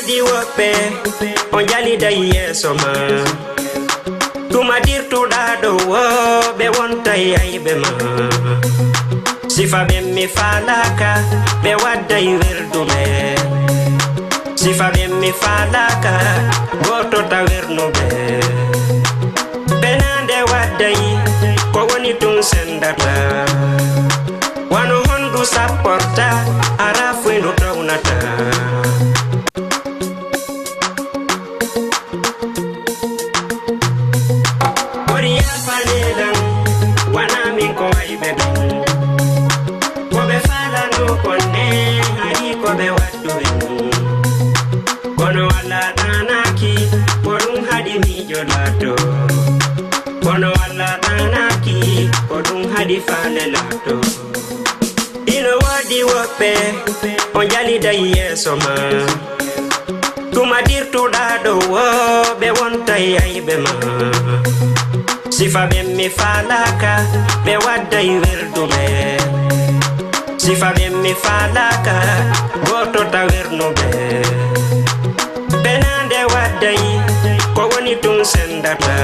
wadi wope on jali da yeso ma tuma dirtu da do wo be wonta yaibe ma sifa be mi falaka be wadda werdume sifa be mi falaka goto ta wernube benande wadda ko woni tun sendata wano hondu sapporta arafu ino tawnata oriya fanelan wana min ko waybe ko be fala no konne hari ko be waddu kono wala tanaki porun hadi mi jolato kono wala tanaki porun hadi falelato ino wadi wope on jali da yeso ma tuma dirtu da do wo be wonta yaibe ma sifa be mi falaka be wadda werdume sifa be mi falaka goto ta wernube benande wadda ko woni tun sendata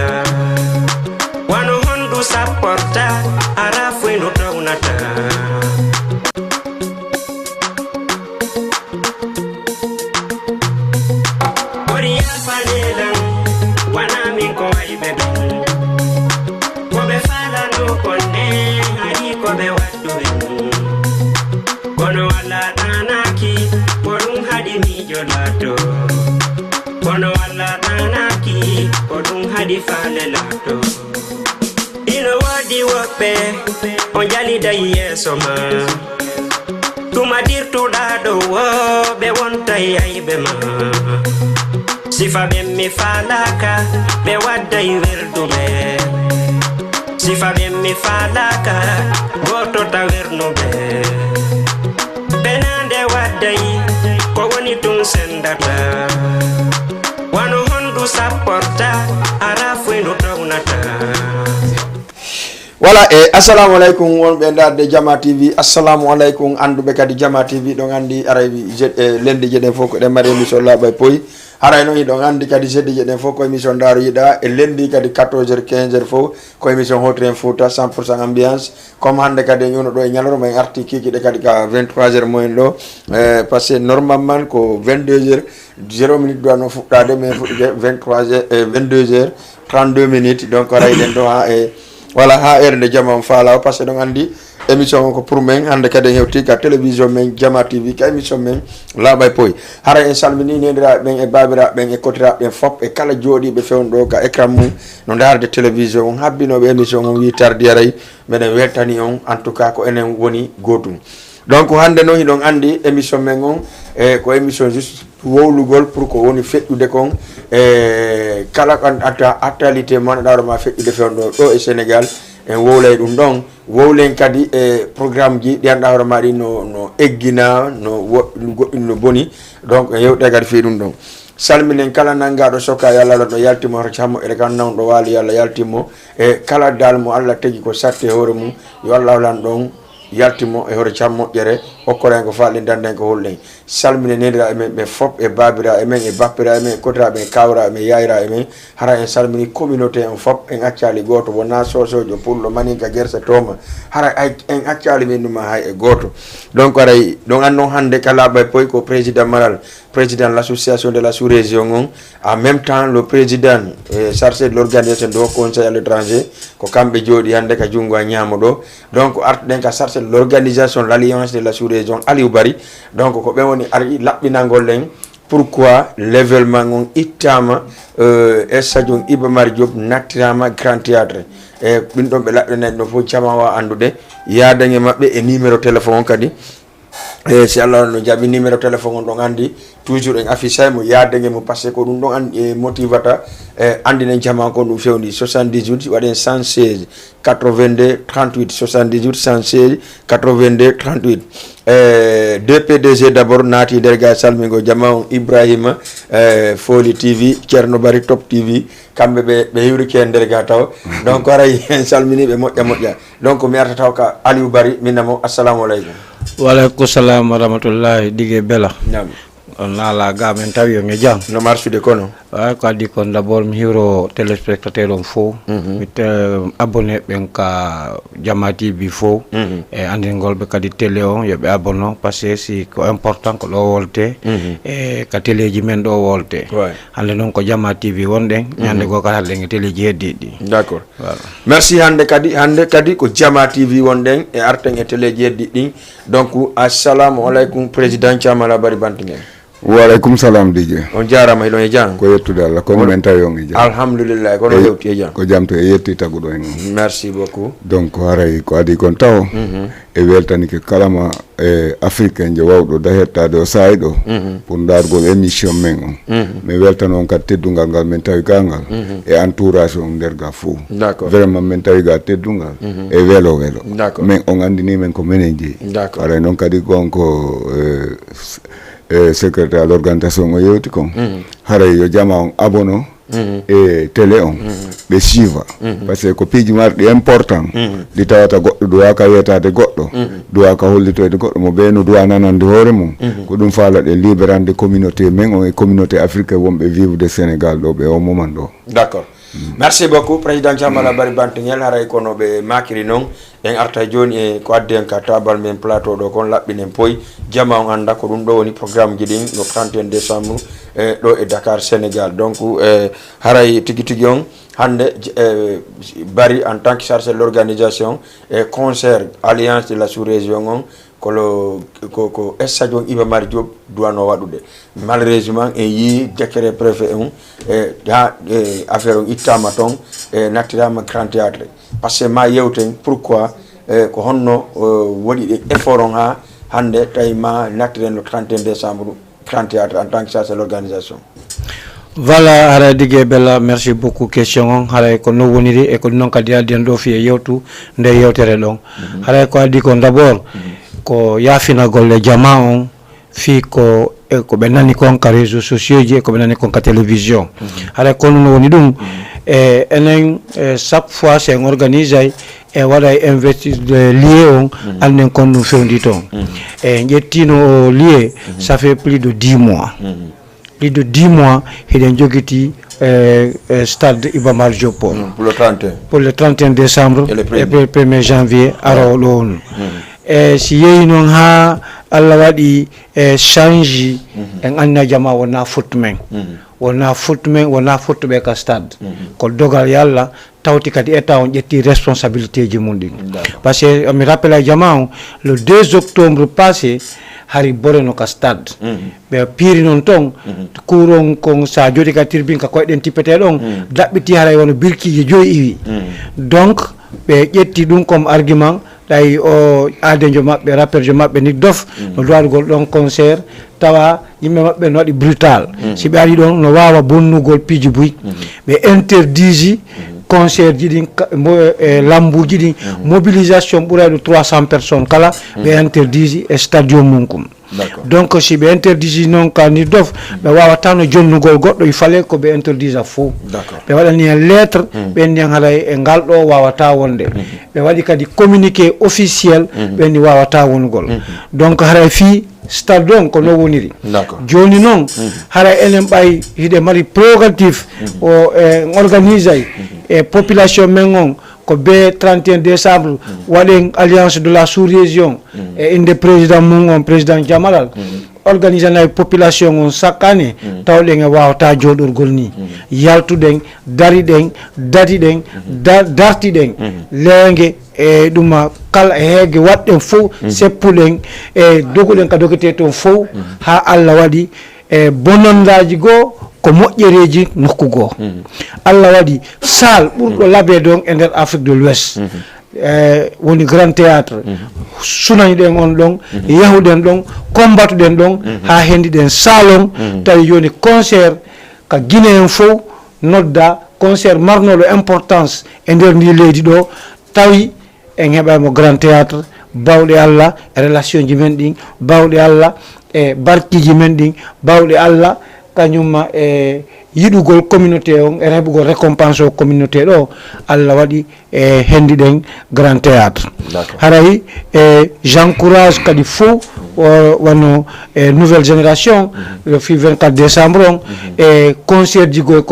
wano hondu sapporta arafu ino tawnata oriya fanelan wana min ko waybe ko be fala no konne hari ko be waddu kono wala tanaki porun hadi mi jolato kono wala tanaki porun hadi falelato ino wadi wope on jali da yeso ma tuma dirtu da do wo be wonta yaibe ma sifa be mi falaka be wadda werdume sifa be mi falaka goto ta wernube benande wadda ko woni tun sendata wano hondu sapporta arafu ino tawnata. Voilà, assalamu alaikum wonɓe darde Jama TV. Assalamu alaikum anduɓe kadi Jama TV ɗon andi arabi lende jeɗen fof ko ɗen mari émission laaɓa poyi haray noon hiɗon andi kadi seddi jeɗen fof ko émission daaro yiɗa e lendi kadi 14h 15h fof ko émission hotren fouta 100% ambiance comme hande kadi ñuno ɗo e ñalorma en arti kikiɗe kadi ka 23h moyen ɗo par ce que normalement ko 22h 0 minute doit no fuɗɗade mais fuɗɗude 23h 22h 32 minutes donc aray ɗen ɗo ha e voilà ha erde Jama on faala parce que ɗon andi émission ko pour men hande kadi hewti ka télévision men Jama TV ka émission men laaɓa poyi hara en salmini nediraɓe ɓen e babiraɓe ɓen e kotiraɓe ɓen fop e kala jooɗiɓe fewn ɗo ka écran mum no darde télévision on habbinoɓe émission on wi tardi aray meɗen weltani on en tout cas ko enen woni gotum donc hande noon hiɗon andi émission men on e ko émission juste wowlugol pour ko woni feƴƴude kon e kala kan actualité manɗaɗo ma feƴƴude fewɗo ɗo e Sénégal en wowlay ɗum ɗon wowlen kadi e programme ji ɗi anɗa hoore maɗi no eggina no goɗɗum no boni donc en yewte kadi fi ɗum ɗon salminen kala nangaɗo soka yo Allah ɗo yaltimo hoto cammo ene kan nawɗo waali yo Allah yaltimo e kala dal mo Allah tagi ko satti e hoore mum yo Allah lan ɗon yaltimo e hoore cam moƴƴere okkoren ko falɗen danden ko holɗen salmine nedira e men ɓe fop e babira e men e bappira e men e kotiraɓe e kawra e men yayra e men hara en salmini communauté en fop en accali goto wona sosojo pullo maninka guerse toma hara en accali min ɗuma hay e goto donc aray ɗon annon hande kalaɓa poy ko président Malal président de l'association de la sous-région on en même temps le président chargé de l'organisation du conseil à l'étranger ko kamɓe jooɗi hande ka junngo a ñaamo ɗo donc artuɗen ka chargé de l'organisation de l'alliance de la sous-région Aliou Bari donc ko ɓen woni ari laɓɓinagol len pourquoi l'événement on ittama stadium Iba Mar Diop nattirama grand théâtre e ɓin ɗon ɓe laɓɓinen ɗo fof jama wa andude yaadague maɓɓe e numéro téléphone on kadi e si Allah no jaɓi numéro téléphone on ɗon andi toujours en affiché mo yaadague mo par ce que ko ɗum ɗon andi motivata andinen jama ko ɗum fewndi 78 waɗen 116 82 38 78 116 82 38 deux PDG d'abord naati nder ga salmingo jama on Ibrahima Foli TV Ceerno Bari Top TV kamɓe ɓe hiwriki hen nder ga taw donc aray en salminiɓe moƴƴa moƴƴa donc mi arta taw ka Aliou Bari minnamo assalamu aleykum. Waleykum salam wa rahmatullahi dige bela on ala ga men tawi on e jam no marsude kono ko adi kon d'abord mi hiro téléspectateur on fo mi abonné ben ka Jama TV fo e andingol be kadi télé on yobe abonno parce que si ko important ko do wolte e ka télé ji men do wolte hande non ko Jama TV wonde nyande go ka halde ngi télé ji heddi d'accord merci hande kadi ko Jama TV wonden e arten e télé ji heddi din donc assalamu alaikum président Chamala Bari Bantingen. Wa alaikum salam DJ. On jarama hilon e jang. Ko yettude Allah ko men tawi on e jang. Alhamdulillah ko no yewti e jang. Ko jamto e yetti tagudo en. Merci beaucoup. Donc haray ko adi kon taw. E weltani ke kalama e africain je wawdo da hettade o saydo pour dargol émission men on. Me weltano on kat teddungal ngal men tawi gangal e entourage on derga fou. D'accord. Vraiment men tawi ga teddungal e welo. D'accord. Men on andini men ko menen je. D'accord. Haray non kadi gonko secrétaire à l'organisation yewti kon haray yo jama on abono e télé on be suiva parce que ko piji mardi important di tawata goddo do aka yetade goddo do aka hollitoyde goddo mo be no do nanande hoore mum ko dum faala de libérande communauté men on e communauté africaine wonbe vivre de Sénégal do be o moment do. D'accord. Merci beaucoup président Chamala Bari Bantingen haray kono be makiri non en arta joni e ko adde en ka tabal men plateau do kon labbinen poy jama on anda ko dum do woni programme gidin no 31 décembre do e Dakar Sénégal donc haray tigi on hande Bari en tant que chargé de l'organisation et concert alliance de la sous-région on ko estadio Iba Mar Diop douano wadude malheureusement en yi décret préfet on affaire on ittama ton natirama grand théâtre parce que ma yewten pourquoi ko honno wodi effort on ha hande tayma natiren le 31 décembre grand théâtre en tant que chargé de l'organisation. Voilà, ara dige bella, merci beaucoup question on hara ko no woniri e ko non kadi adden do fi yewtu nde yewtere don hara ko adi ko d'abord ko yafina golle jama on fi ko ko be nani kon ka réseaux sociaux je ko be nani kon ka télévision hara ko no woni dum enen chaque fois c'est organisé e wada investir de lié on anen kon no fewndi ton e jettino lié ça fait plus de 10 mois. Plus de 10 mois, il est jogiti stade Iba Mar Diop pour le 31 décembre et le 1er janvier à Rolon. Si il y a Allah wadi change en anna jama wana footmen wana footbe ka stade ko dogal yalla tawti kadi état on jetti responsabilité ji mundi parce que me rappelle jama le 2 octobre passé hari boreno ka stade be piri non ton kuron kon sa jodi ka tirbin ka ko den tipete don dabbiti haray wono birki je joyi iwi donc be jetti dum comme argument day o adenjo mabbe rapper jo mabbe ni dof no doar gol don concert tawa yimbe mabbe no wadi brutal si be ari don no wawa bonnugol piji buy be interdiji concert jidi lambu jidi mobilisation pour de 300 personnes kala be interdiji e stadium munkum. Donc si be interdiji non ka ni dof be wawata no jonnugol goddo il fallait ko be interdisa fo be wadani lettre be ndi halay e ngaldo wawata wonde be wadi kadi communiqué officiel be ni wawata wongol donc haray fi stadium ko no woniri joni non haray enen bay hide mari prérogative o organiser et population mengon ko be 31 décembre waden alliance de la sous-région et inde président mon président Jamalal organiser la population on chaque année tawle nga wawta jodorgol ni yaltuden dariden dadiden dartiden lenge e duma kala hege wadden fo seppulen e dogulen ka dogete ton fo ha Allah wadi e bonondaji go ko moƴƴereji nokku go Allah wadi sal ɓurɗo labe don e nder Afrique de l'Ouest woni grand théâtre sunani den on don yahuden don combattu den don ha hendi den salon tawi yoni concert ka Guinéen fo nodda concert marnolo importance e nder ndi leydi do tawi en heɓa mo grand théâtre bawɗe Allah e relation ji men ɗin bawɗe Allah e barkiji men ɗin bawɗe Allah kanyuma e yidugol communauté on e heɓugol récompense o communauté ɗo Allah waɗi e hendi ɗen grand théâtre haray j'encourage kadi fo wano nouvelle génération le fi 24 décembre e concert jigo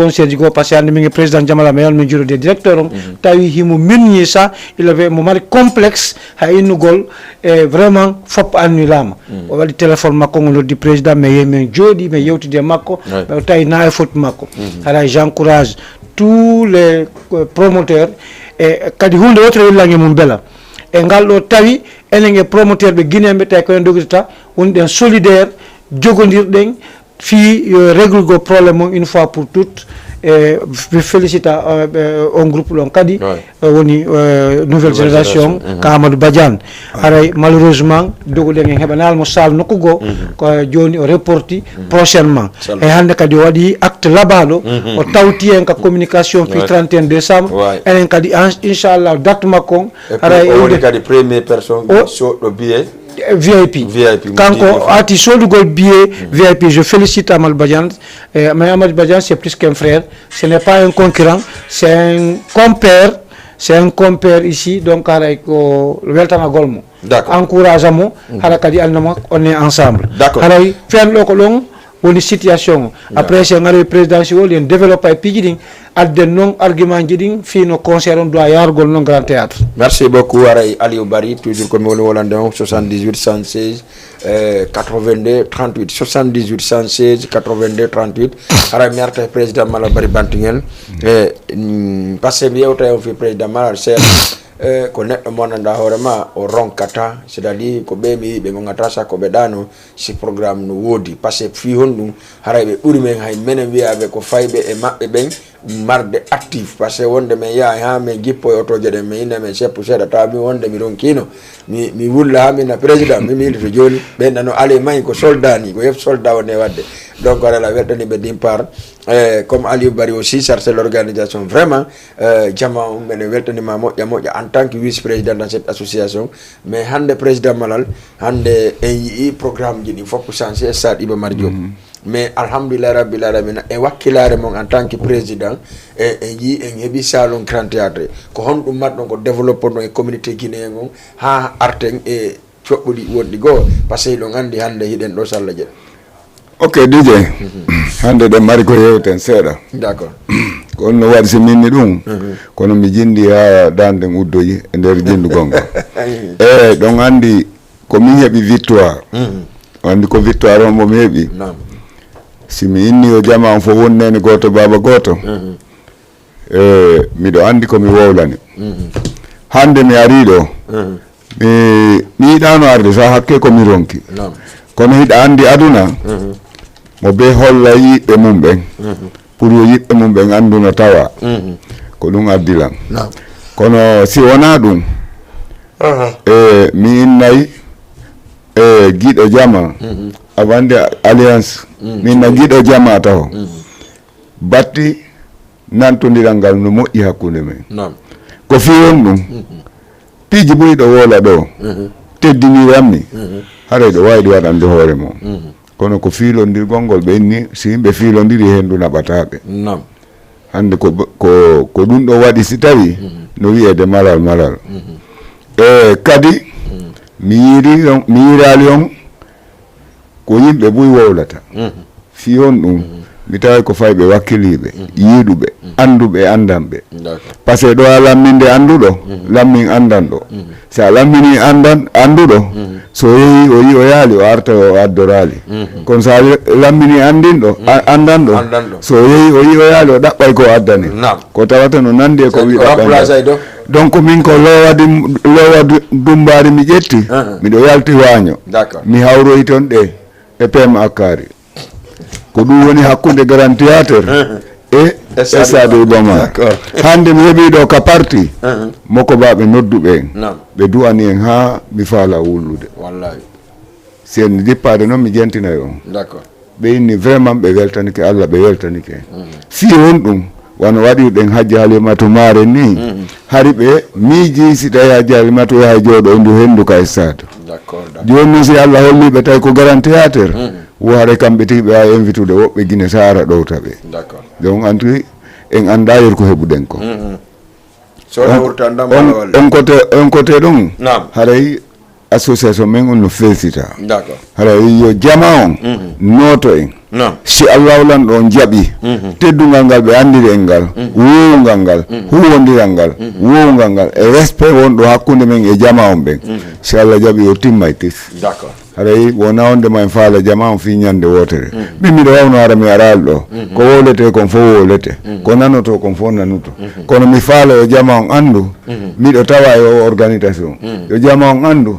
parce que ande mi président Jamala Mayal mi juro de directeur tawi himo minni ça il avait un moment complexe ha inugol e vraiment fop annulama o wadi téléphone makko ngol di président mais men jodi mais yewtide makko tawi na e faute makko ala j'encourage tous les promoteurs e kadi hunde wotre willange mum bela e ngaldo tawi enen promoteur be guinéembe tay ko en dogita woni den solidaire jogondirden fi règle go problème une fois pour toutes et félicite un groupe long kadi woni nouvelle génération ka Amadou Badiane aray malheureusement dogoden en hebanal mo sal nokugo ko joni o reporti prochainement e hande kadi wadi acte labalo o tawti en ka communication fi 31 décembre enen kadi inchallah date makon aray woni kadi première personne so do billet VIP. Quand Ati Sodougol billet VIP, je félicite Amal Badian. Mais Amal Badian, c'est plus qu'un frère. Ce n'est pas un concurrent, c'est un compère. C'est un compère ici, donc avec le Veltana Golmo. D'accord. Encourageons, on est ensemble. D'accord. Alors, faire le colon. Une situation après c'est un président si on développe un pays de non argument giding fino concernant doit yargol non grand théâtre. Merci beaucoup Aliou Bari toujours comme on Hollandais 78 116 82 38 78 116 82 38 ara merte président Malabari Bantingen passé bien au fait président Malal ko neɗɗo monanda hoorema o ronkata c'est-à-dire ko ɓeemi ɓe gongata sa ko ɓe ɗano si programme no woodi par ce que fi hon ɗum haray ɓe ɓuuri men hay menen wiyaɓe ko fayɓe e maɓɓe ɓen marde actif par ce que wonde men yaha ha min gippo e otoje ɗen min inde men seppu seeɗa tawa min wonde mi ronkino mi wulla ha mina président mi miili to joni ɓenɗa no ale mayi ko soldat ni ko yef soldat wonde wadde donc ala weltani ɓe din part comme Aliou Bari aussi chargé l'organisation vraiment jama mene weltanima moƴƴa en tant que vice président dans cette association mais hande président Malal hande en yii programme ji ɗi fof changé e stade Iba Mar Diop mais alhamdulillah rabbil alamin e wakkilare mon en tant que président en yii en heeɓi salon grand théâtre ko honɗum matɗon ko développement e communauté guinéen on ha arten e coɓɓuɗi wonɗi goo par ce que ɗon andi hande hiɗen ɗo sallah jeɗen. Ok DJ hande ɗen mari ko yewten seeɗa d'accord ko no waɗi so minni ɗum kono mi jindi ha danden uddoyi e nder jindugol ngol e ɗon andi ko min heeɓi victoire andi ko victoire on momi heeɓi si mi inni o jama on fof wonnene goto baba goto e miɗo andi komi wowlani hande mi ari ɗo mi yiɗano arde sa hakke komi ronki kono hiɗa andi aduna mo be holla yiɓɓe mum ɓen pour yo yiɓɓe mum ɓen anduna tawa ko ɗum addilan kono si wona ɗum e mi innayi e giɗo jama avande alliance mi inna giɗo jama taw batti nantodiral ngal no moƴƴi hakkude men ko fiyon ɗum piiji ɓuriɗo wola ɗo teddiniranmi haray ɗo wawi ɗi waɗande hoore mum kono ko fiilondirgol ngol ɓe inni si yimɓe fiilondiri hendu naɓataɓe hande ko ɗum ɗo waɗi si tawi no wiyede malal e kadi mi yirali on ko yimɓe ɓuuri wowlata fiyon ɗum mi tawi ko fayɓe wakkiliɓe yiiɗuɓe anduɓe andanɓe par ce que ɗo a lamminde anduɗo lammin andanɗo sa lammini anduɗo so yehi o yi o yaali o arta o addorali kono sa lammini andinɗo andanɗo so yehi o yi o yaali o ɗaɓɓay ko addani ko tawata no nandi e ko wi ɗaɓɓay donc min ko lowa dumbari mi ƴetti miɗo yalti waño mi hawroyi toon ɗe e pem akkari ko ɗum woni hakkude grand théâtre e stade Iba Mar hande mi heeɓi ɗo ka parti moko baɓe nodduɓe en ɓe du'ani en ha mi faala wullude sen dippade noon mi jentinayi on ɓe inni vraiment ɓe weltanike Allah ɓe weltanike en fi on ɗum wano waɗirɗen hajji Halimatu Mare ni hari ɓe miiji si tawi hajji Halimatu yaha jooɗo ndu hendu ka stade joni noon si Allah holliɓe tawi ko grand théâtre wohare kamɓe tigi ɓe wawi invitude woɓɓe Guinée Sara ɗowta ɓe donc anti en anda yer ko heɓuɗen ko on côté ɗon haray association men on no fesita d'accord hara yo jama on noto en non si Allah lan don jabi teddungal ngal be andire ngal wuungal ngal huwondiral ngal wuungal ngal e respect won do hakkunde men e jama on ben si Allah jabi o timmaitis d'accord hara wona onde man faala jama on fi nyande wotere mi do wawno ara mi aral do ko wolete kon fo wolete ko nanoto kon fo nanuto kono mi faala o jama on andu mi do tawa e organisation yo jama on andu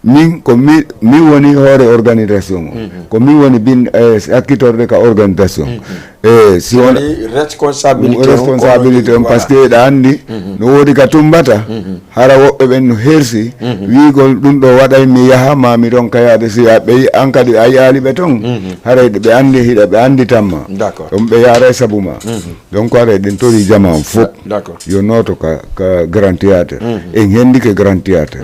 min ko mi woni hoore organisation ko mi woni bin akkitorde ka organisation si on responsabilité on parce que da andi no wodi ka tumbata hara wobbe ben no hersi wiigol dum do waday mi yaha ma mi don kayade si be ankadi ayali be ton hara be andi hida be andi tamma d'accord dum be yare sabuma donc are den tori jama fop d'accord yo noto ka grand théâtre en hendi ke grand théâtre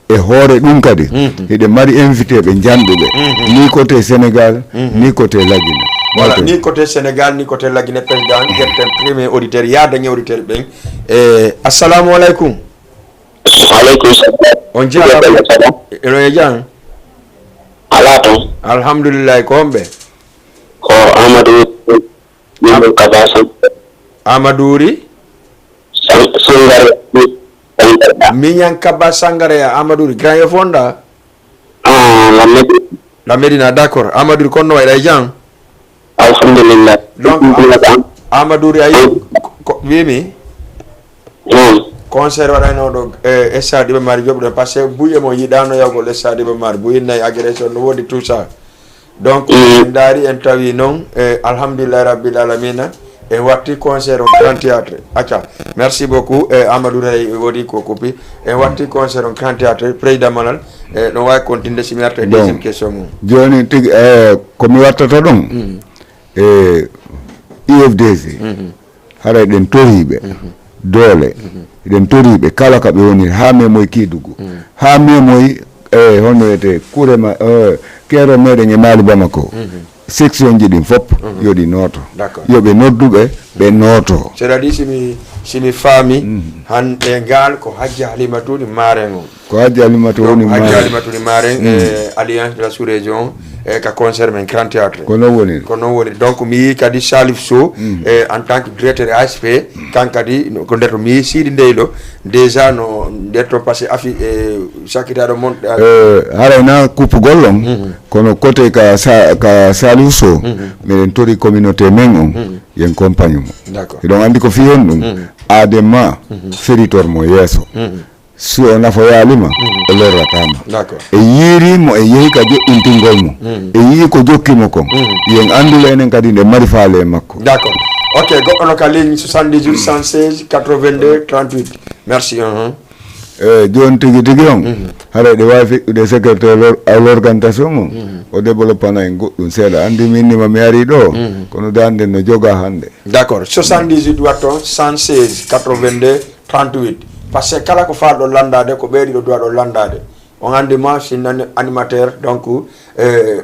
e hoore dum kadi hide mari invité be jandube ni côté Sénégal ni côté Lagine voilà ni côté Sénégal ni côté Lagine président gerten premier auditeur ya dañu auditeur ben assalamu alaikum alaikum salam on jara eno e jan alato alhamdulillah kombe ko Amadou Nimbul Kabasa Amadouri Sangare Minyan Kaba Sangare ya Amadouri Grand Yofonda la Medina d'accord Amadouri konno way jan alhamdulillah donc Amadouri ay wimi concert warano do stade be mari job do parce que buye mo yidano yago le stade be mari buye nay agression no wodi tout ça donc ndari en tawi non alhamdulillah rabbil alamin e watti concert au grand théâtre acha merci beaucoup Amadou Ray wodi ko kopi e watti concert au grand théâtre président manal no way continuer si merte deuxième question mo joni tig ko mi wattata don IFDC hara den toribe dole den toribe kala ka be woni ha me moy kidugo ha me moy hono ete kurema kero mede nyamali bamako section jidin fop yodi noto yobe noddube be noto c'est-à-dire simi fami han e gal ko hajja halimatu ni marengo ko hajja halimatu ni maren alliance de la sous-région ka concert men grand théâtre ko no woni donc mi kadi Salif Sow en tant que directeur ASP kankadi ko der mi sidi ndeylo déjà no detto passé afi sakitado mon harayna coupe gollom kono côté ka Salif Sow men tori communauté men on yen compagnon d'accord donc andi ko fi hen dum adema feritor mo yeso si on a foyalima e lorra tama d'accord e yiri mo e yehi ka jo intingol mo e yi ko jokkimo ko yen andule enen kadi de mari faale makko d'accord ok go on ka ligne 78 116 82 38 merci jon tigi on hara de wafi de secrétaire à l'organisation o développement en goddum seeda andi minni ma mi ari do kono dande no joga hande d'accord 78 watton 116 82 38 parce que kala ko faado landade ko beedi do do landade on andi ma sin animateur donc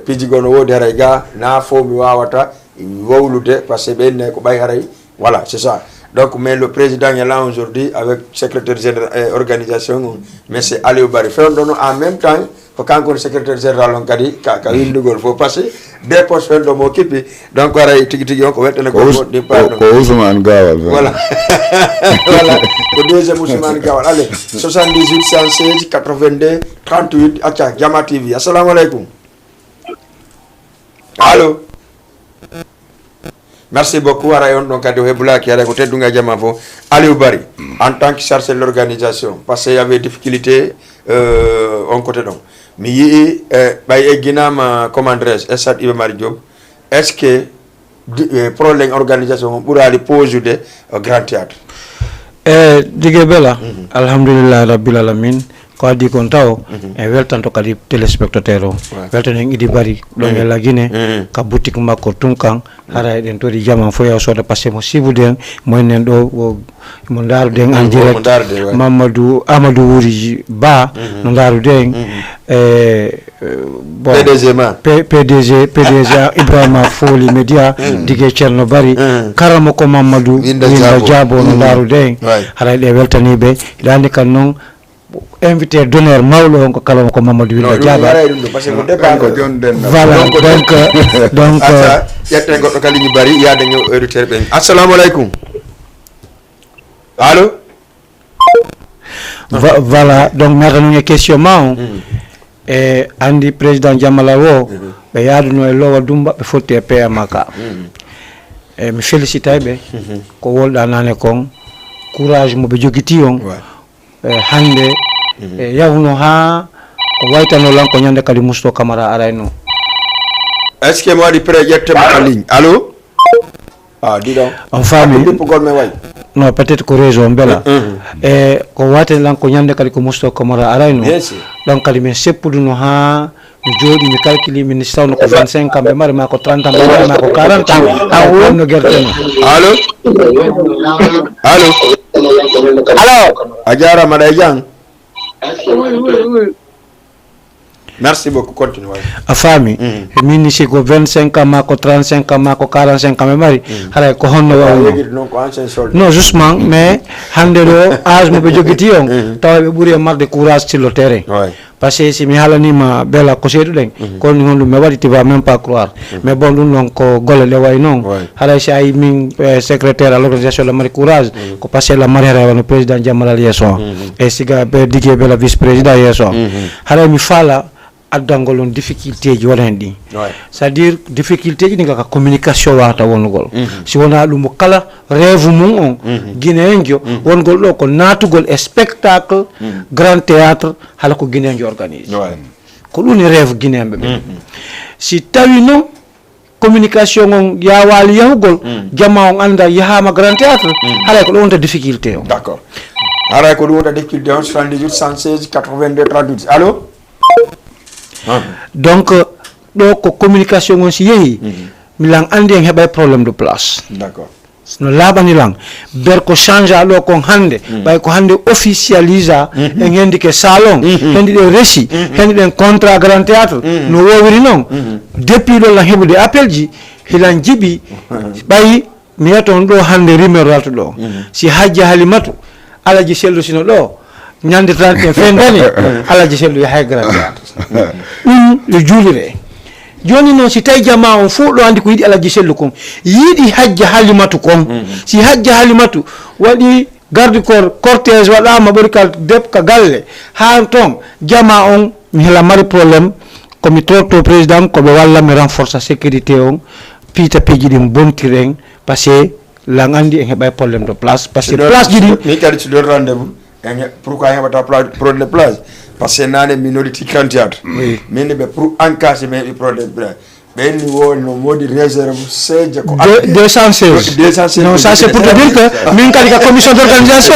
pijigo no wodi haray ga na fo mi wawata wowlude parce que be ne ko bay haray voilà c'est ça donc mais le président est là aujourd'hui avec secrétaire général organisation monsieur Aliou Bari fait dono en même temps ko kanko secrétaire général on kadi ka windugol faut passer des postes fait do mo kipi donc waray tigi on ko wettene ko di pardon ko Ousmane Gawal voilà voilà ko deuxième Ousmane Gawal allez 78 116 82 38 acha Jama TV assalamu alaikum allo merci beaucoup arayon donc ado hebula ki ara ko teddunga jama fo Aliou Bari en tant que chargé de l'organisation parce qu'il y avait difficulté on côté donc mi yi bay e ginama commandresse Estade Iba Mar Diop est-ce que problème organisation burali posude au grand théâtre dige bela alhamdulillah rabbil alamin ko adi kon taw e weltanto kadi téléspectateur o weltan en idi bari don e Lagine ka boutique makko tunkan hara den tori jama fo yaw soda passé mo sibuden mo nen do mo ndaru den en direct Mamadou Amadou Wuri Ba no ndaru den bon PDG Ibrahima Foli Media dige Cerno Bari karamo ko Mamadou Winda Jabo no ndaru den hara de weltanibe dandi kan non invité d'honneur mawlo on ko kala ko Mamadou Willa Diaba voilà donc yetten goddo kali ni bari yaade ñu auditeur ben assalamu alaykum allo voilà donc mata ñu question ma e andi président Jamala wo be yaadu no lowa dumba be fotti e PMK e mi félicite be ko wolda nane kon courage mo be jogiti on hande yawno ha ko waytano lan ko nyande kali musto Camara arayno est-ce que moi di pré yette ma ligne allo dis donc en famille gol me way non peut-être ko raison bela e ko waten lan ko nyande kali ko musto Camara arayno donc kali men seppuduno ha mi jodi mi calculi mi stawno ko 25 kambe mari ma ko 30 mari ma ko 40 ha wonno gerteno allo ajara maday jang merci beaucoup continue a fami min si ko 25 ma ko 35 ma ko 45 kambe mari hala ko honno wawo non justement mais hande do âge mo be jogiti on tawbe buri marde courage sur le terrain parce que si mi halani ma bela ko seedu den ko ni hondu me wadi tu vas même pas croire mais bon dun non ko golle le way non hala si ay min secrétaire à l'organisation de la Marie Courage ko passer la Marie Rewa président Jamal Yeso et siga be digue bela vice président Yeso hala mi fala adangolon difficulté ji wonandi c'est-à-dire difficulté ji nga communication wata wonugol si wona dum kala rêve mum on guinéenjo wongol do ko natugol e spectacle grand théâtre hala ko guinéenjo organise ko dum rêve guinéembe si tawi non communication on ya wali yahugol jama on anda yahama grand théâtre hala ko don ta difficulté on d'accord ara ko dum ta difficulté on 78 116 82 38 allo donc do ko communication on si yehi milang andi en hebay problème de place d'accord no labani lang ber ko change alo ko hande bay ko hande officialisa en hendi ke salon hendi de récit hendi den contrat grand théâtre no wowiri non depuis do la hebude appel ji hilan jibi bay mi yaton do hande rimero alto do si hajja halimatu alaji sello sino do nyande 30 fendani alaji sello ya hay grand théâtre le julire joni non si tay jama on fu do andi ko yidi alaji sellu kon yidi hajja halimatu kon si hajja halimatu wadi garde corps cortège wala ma borikal dep ka galle ha ton jama on mi la mari problème comme to président ko be walla mi renforcer sécurité on pita pejidim bontiren parce que la ngandi en hebay problème de place parce que place jidi mi kadi ci do rendez-vous pourquoi yabata problème de place parce que nane minorité grand théâtre mais be pour encadrer mais problème ben ni wo no modi réserve c'est ko 216 non ça c'est pour te dire que min kadi ka commission d'organisation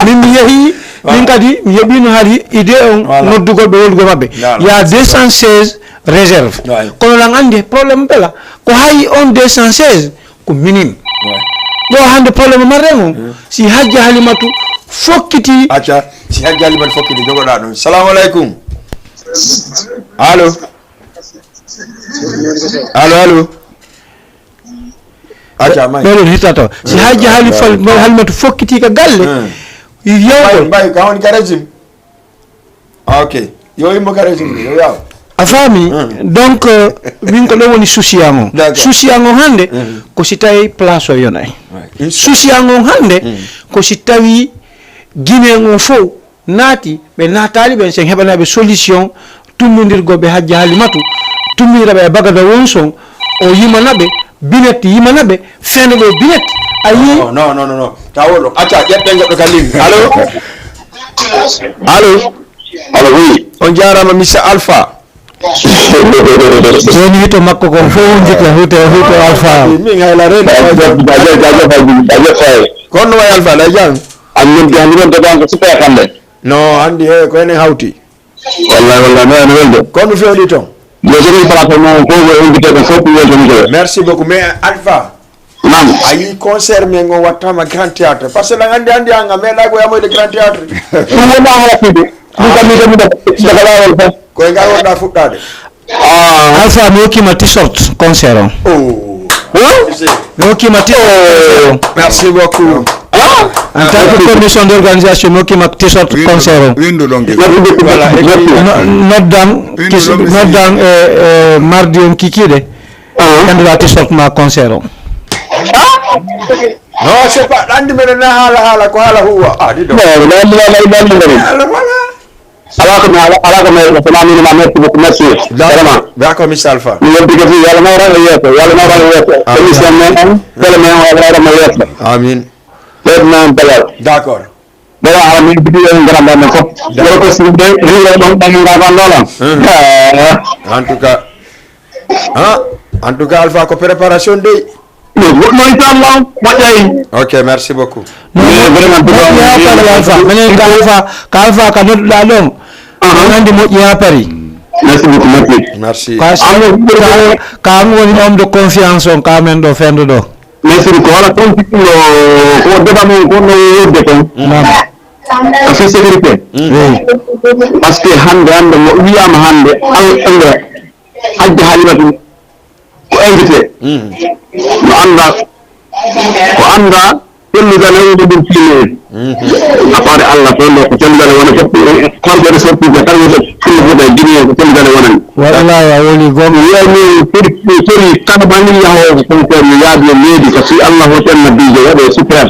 min mi yehi min kadi mi yebi no hari idée on no dugol be wolgo mabbe il y a 216 réserve ko la ngande problème bela ko hay on 216 ko minime do hande problème marremo si hajja halimatu fokkiti acha si hajja halimatu fokkiti jogoda don assalamu alaikum allo acha mai belo hitato si hajja halimatu fokkiti ka galle yow bay ka on garajim ok yoy mo garajim yo yaw afami donc min ko do woni souci ango hande ko si tay place o yonay souci ango hande ko si tawi Guinée on fo nati be natali ben sen hebana be solution tumundirgo be hajja halimatu tumira be bagada wonson o yimanabe binet yimanabe fendo be binet ayi non tawolo acha yebbe ngado kalim allo oui on jarama Mr Alpha joni hito makko ko fo jikla huto Alpha mi ngayla rena kono way Alpha la jang amin jani don ko super kambe no andi he ko ene hawti wallahi no welde kono fiodi ton yo jeri pala mo ko invité ko fofu yo merci beaucoup mais Alpha nam ayi concert me ngo watama grand théâtre parce que la andi anga me la go yamoy de grand théâtre mo ma hala fidi mi daga lawol fa ko nga wonda fuddade Alpha mo kima t-shirt concert oh mo kima t-shirt merci beaucoup en tant que commission d'organisation mo ki mak t-shirt concert windu donc voilà noddan mardi on kikide kandira t-shirt ma concert non c'est pas andi men na hala ko hala huwa di do ala ko mais famami ma merci beaucoup merci vraiment d'accord Miss Alpha ni wonti ko yalla ma ra yeto émission men tele men wala ma yeto amin maintenant balal d'accord dara ala min bidi en grand man ko do ko ci de riyo don dan nga ban lola en tout cas Alpha ko préparation de no inshallah moƴƴay ok merci beaucoup Alpha ka nodduɗa ɗon nandi moƴƴi pari merci beaucoup merci ka an woni homme de confiance on ka men ɗo fendo ɗo merci beaucoup wala ton ko débat men ko no yedde ton affaire sécurité parce que hande mo wiyama hande alɗo hajji halimatu ko invité mo anda pellugal hewde ɗum fiinoyi apare allah toon ɗo ko tellugale wona fof korɓeɗe sortije tan wiyete fulfude guinée ko tellugale wonani wallahi a woni gonga wiyani sori kala mani yahowo concert yo yaadu e leydi ko si allah hoten nabije waɗe super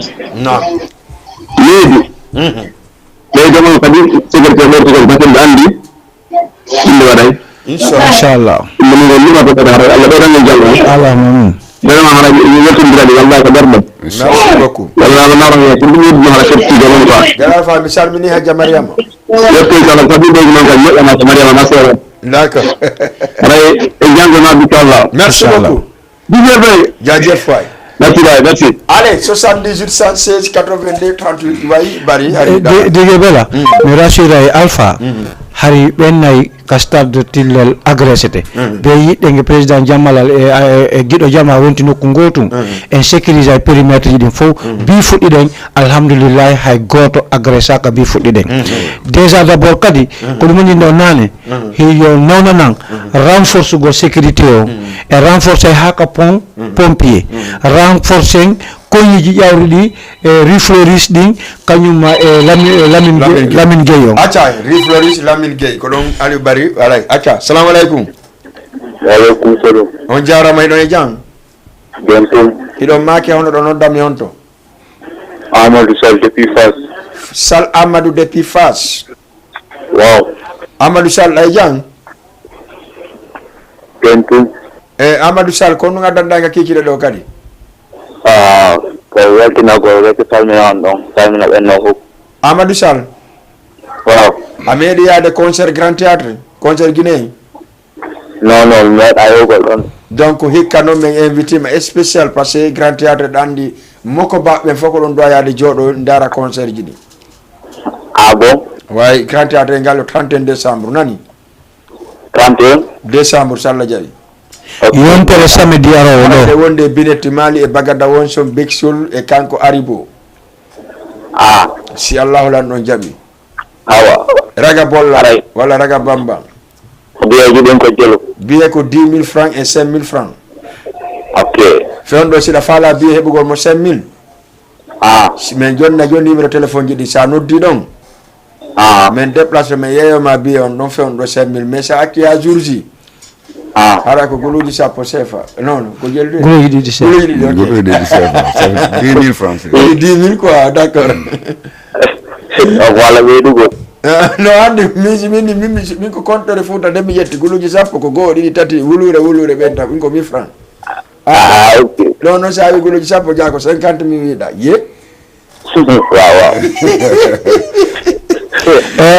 leydi leydi on kadi sécurité ɓertugol batemɓe andi inde waɗay inchallah mingo limato kadi hara allah ɓeyɗango jallo alamin vraiment hara yettodiraɗi wallahi ko ɓerɗo merci beaucoup wallahi ko naro ko ɗum yiɗno hara kettide mon quoi Jalal Fall mi salmini Hajja Mariama yetto inchallah sabi ɓeydi noon kadi moƴƴama ko mariama nasere d'accord haray e janggo nabbi inchallah merci beaucoup Didier Bey jaajëf waay merci waay merci allez 78 116 82 38 way bari dege bela mi rassuray Alpha hari ɓennay ka stade tillel agressete be yiɗɗe président jammalal e giɗo jama wonti nokku gotum en sécurise ay périmètre ji ɗin fof bi fuɗɗiɗen alhamdoulillahi hay goto agressaka bi fuɗɗiɗen déjà d'abord kadi ko ɗum woni ɗo nane yo nawnanan renforce go sécurité o e renforcer haka pont pompier renforcer koyiji ƴawruɗi rue Floris ɗin kañum Lamine Gueye o acca rue Floris Lamine Gueye ko ɗon Aliou Bari walay acca salamu aleykum waleykum salam on jarama eɗon e jang jon toon hiɗon maake hono ɗo noddami on to Amadou Sall depuis Fass Sall Amadou depuis Fass waaw Amadou Sall ay jang jon toon Amadou Sall ko no gaddanɗa kikiɗe ɗo kadi ko weltina ko wete salmina on ɗon salmina ɓenno fof Amadou Sall waaw a meeɗi yaade concert grand théâtre concert Guinée non mi meeɗa yewgol ɗon donc hikka noon min invité ma spécial par ce que grand théâtre ɗo andi moko baɓɓen fof ko ɗon dowa yaade jooɗo dara concert ji ɗi bon way grand théâtre ngal le 31 décembre nani 31 décembre so Allah jaɓi yontere samedi arowo e ɗo wonde Binetti Mali e Bagada Wonson Bexol e kanko Aribo si Allahu lan ɗon jaɓi awa raga bolla Aray. walla raga bamba ko biyeji ɗin ko jelo biye ko 10 000 francs et 5 000 francs ok fewn ɗo siɗa faala biye heɓugol mo 5 000 min jonna joni numéro téléphone ji ɗi sa noddi ɗon min déplace min yeeyoma biye on ɗon fewn ɗo 5 000 mais sa acci ha jour ji hara ko guluji sappo sefa non ko jelde guluji ɗiɗi se guluji ɗiɗi Go de 10 000 francs. 10 000 quoi d'accord wala weeɗugol no andi min ko comptere Fouta nde mi yetti guluji sappo ko goho ɗiɗi tati wulure ɓenta min ko 1000 francs ok ɗon noon sa wi guluji sappo ja ko 50 mi wiiɗa ye waaw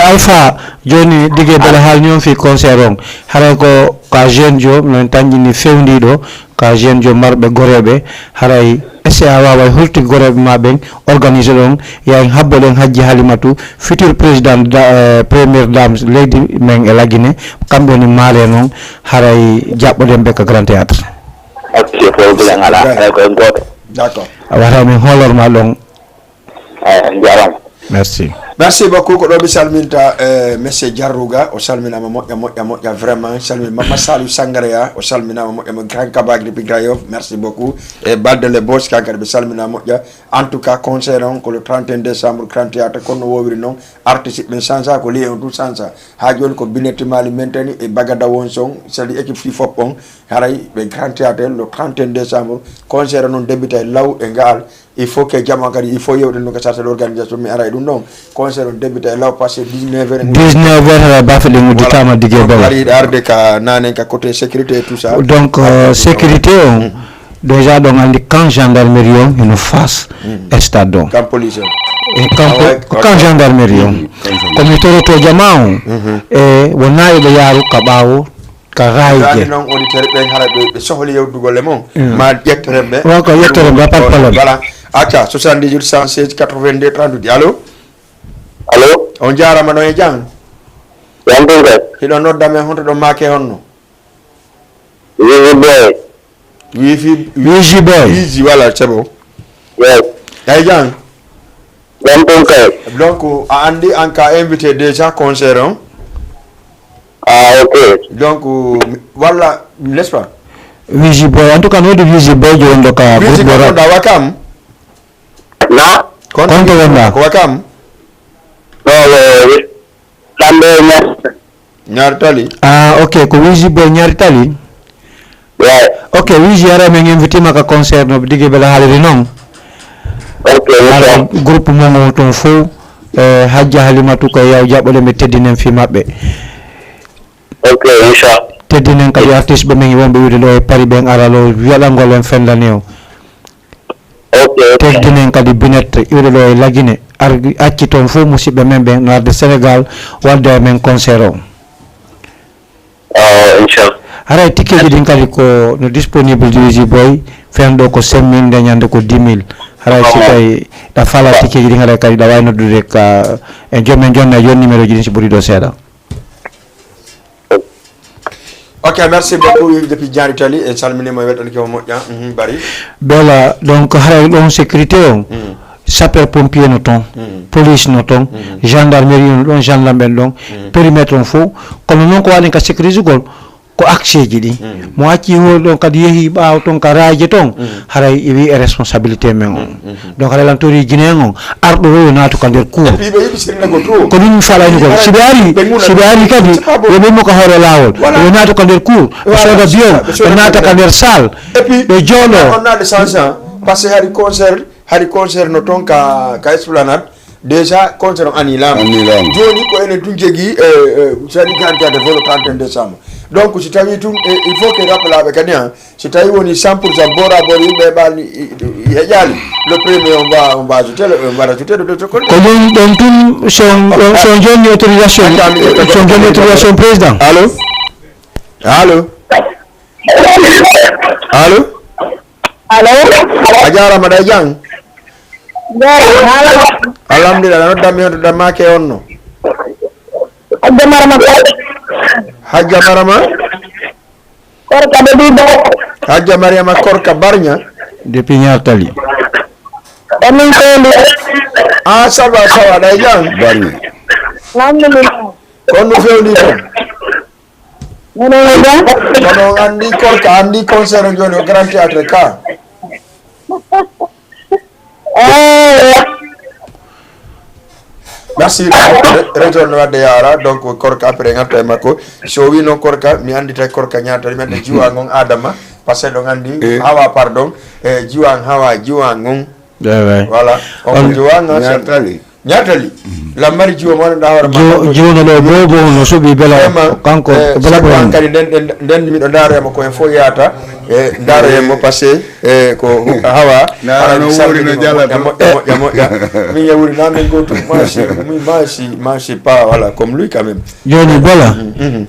Alpha joni digue bele haalni on fi concert on haray ko ka jeune jo min tañƴini fewniɗo ka jeune jo marɓe goreɓe haray essaye a wawa holti goreɓe ma ɓen organisé ɗon yahen habboɗen Hajji Halimatu futur président première dame leydi men e Laguiné kamɓe woni maale noon haray jaɓɓoɗen ɓe ka grand théâtre ok problème ala hay koye goto d'accord a wata min hoolorma ɗon jarama merci Merci beaucoup ko do bi salminta monsieur Jarruga o salminama moƴƴa vraiment salmin Mama Salou Sangaria o salminama moƴƴa Grand Kabak depuis Grayof merci beaucoup e balde le boss kankade be salmina moƴƴa en tout cas concert on ko le 31 décembre Grand Théâtre kono wowiri non artiste ben sansa ko li on tout sansa ha joni ko bineti mali menteni e bagada won son sali équipe fi fop on haray be Grand Théâtre le 31 décembre concert non débute law e ngal il faut que jama kadi il faut yewde no ko chargé l'organisation mi ara dum non concert on débute law passé 19h ba fa lingu du tama digé ba ari arde ka nanen ka côté sécurité et tout ça donc sécurité on déjà donc andi camp gendarmerie on une face stade donc camp police et camp gendarmerie on comme to jama on e wona e yaaru kabawo ka raayje non auditeur be harabe be sohli yewdugol le mon ma yetterebe wa ko yetterebe pas problème voilà acha 78 116 82 32 allo allo on jarama no e jang yandunga hido nodda me honto do make honno wifi boy easy voilà c'est bon yes ay jang yandunga donc a andi en cas invité déjà concert on ok donc voilà n'est-ce pas wifi boy en tout cas no de wifi boy jo ndo ka ko da wakam na konto wonda ko wakam tambe ñaar tali ok ko wifi boy ñaar tali yeah ok wifi ara men invité maka concert no digé bela haliri non ok ala groupe mo ton fo hajja halimatu ko yaw jabole me teddinen fi mabbe ok inshallah teddinen kadi artiste be men wonbe wiide lo e pari ben ara lo wiala ngol en fendaneo ok teddinen kadi binet wiide lo e lagine ar acci ton fo musibbe men be no de Sénégal wadde men concert o inshallah haray tikeji din kadi ko no disponible di boy fendo ko semminde nyande ko 10000 haray si tay da fala tikeji din haray kadi da wayno dude ka e jomen jonna yon numéro ji ci buri do seda. Ok, merci beaucoup depuis Diary Tally et salmini mo wedon ko moƴƴa bari bela donc haray don sécurité on sapeur pompier no ton police no ton gendarmerie no don gendarme don périmètre on fo kono non ko walen ka sécurité gol ko accès ji di mo acci ho don kadi yehi baaw ton ka raaje ton haray wi responsabilité men on donc haray lan tori guinéen on ardo wo naatu ka der cour bi be yibi sirna go to ko dum fala ni ko sibiari kadi wo be mo ko hore lawol wo naatu ka der cour soda biyo be naata ka der salle be jolo on a de sens parce que hari concert no ton ka esplanade déjà concert anilam joni ko ene dun jegi sadi ganta de volo 31 décembre donc si tawi tum il faut que rappelabe kadi si tawi woni 100% bora bori be bal yejali le premier on va ajouter de ko don tum son joni autorisation président allo ajara mada jang alhamdulillah no dami on da make onno hajja marama korka de di hajja mariama korka barnya depuis ñaar tali amin ko ndi ça va day jang barni alhamdulillah kon no fewni ton kono andi korka andi concert joni au Grand Théâtre ka merci retourne wadde yara donc korka après ngata makko so wi non korka mi andi tay korka nyaata mi ande jiwa ngon adama parce que do andi hawa pardon jiwa ngon voilà on jiwa nyaatali la mari jiwa mo da wara jiwa no bobo no subi bela kanko bela ko kadi den mi do daaro mo ko en fo yaata daaro mo passé ko hawa no wuri no jalata mi yawuri na men go to marché pas voilà comme lui quand même joni bela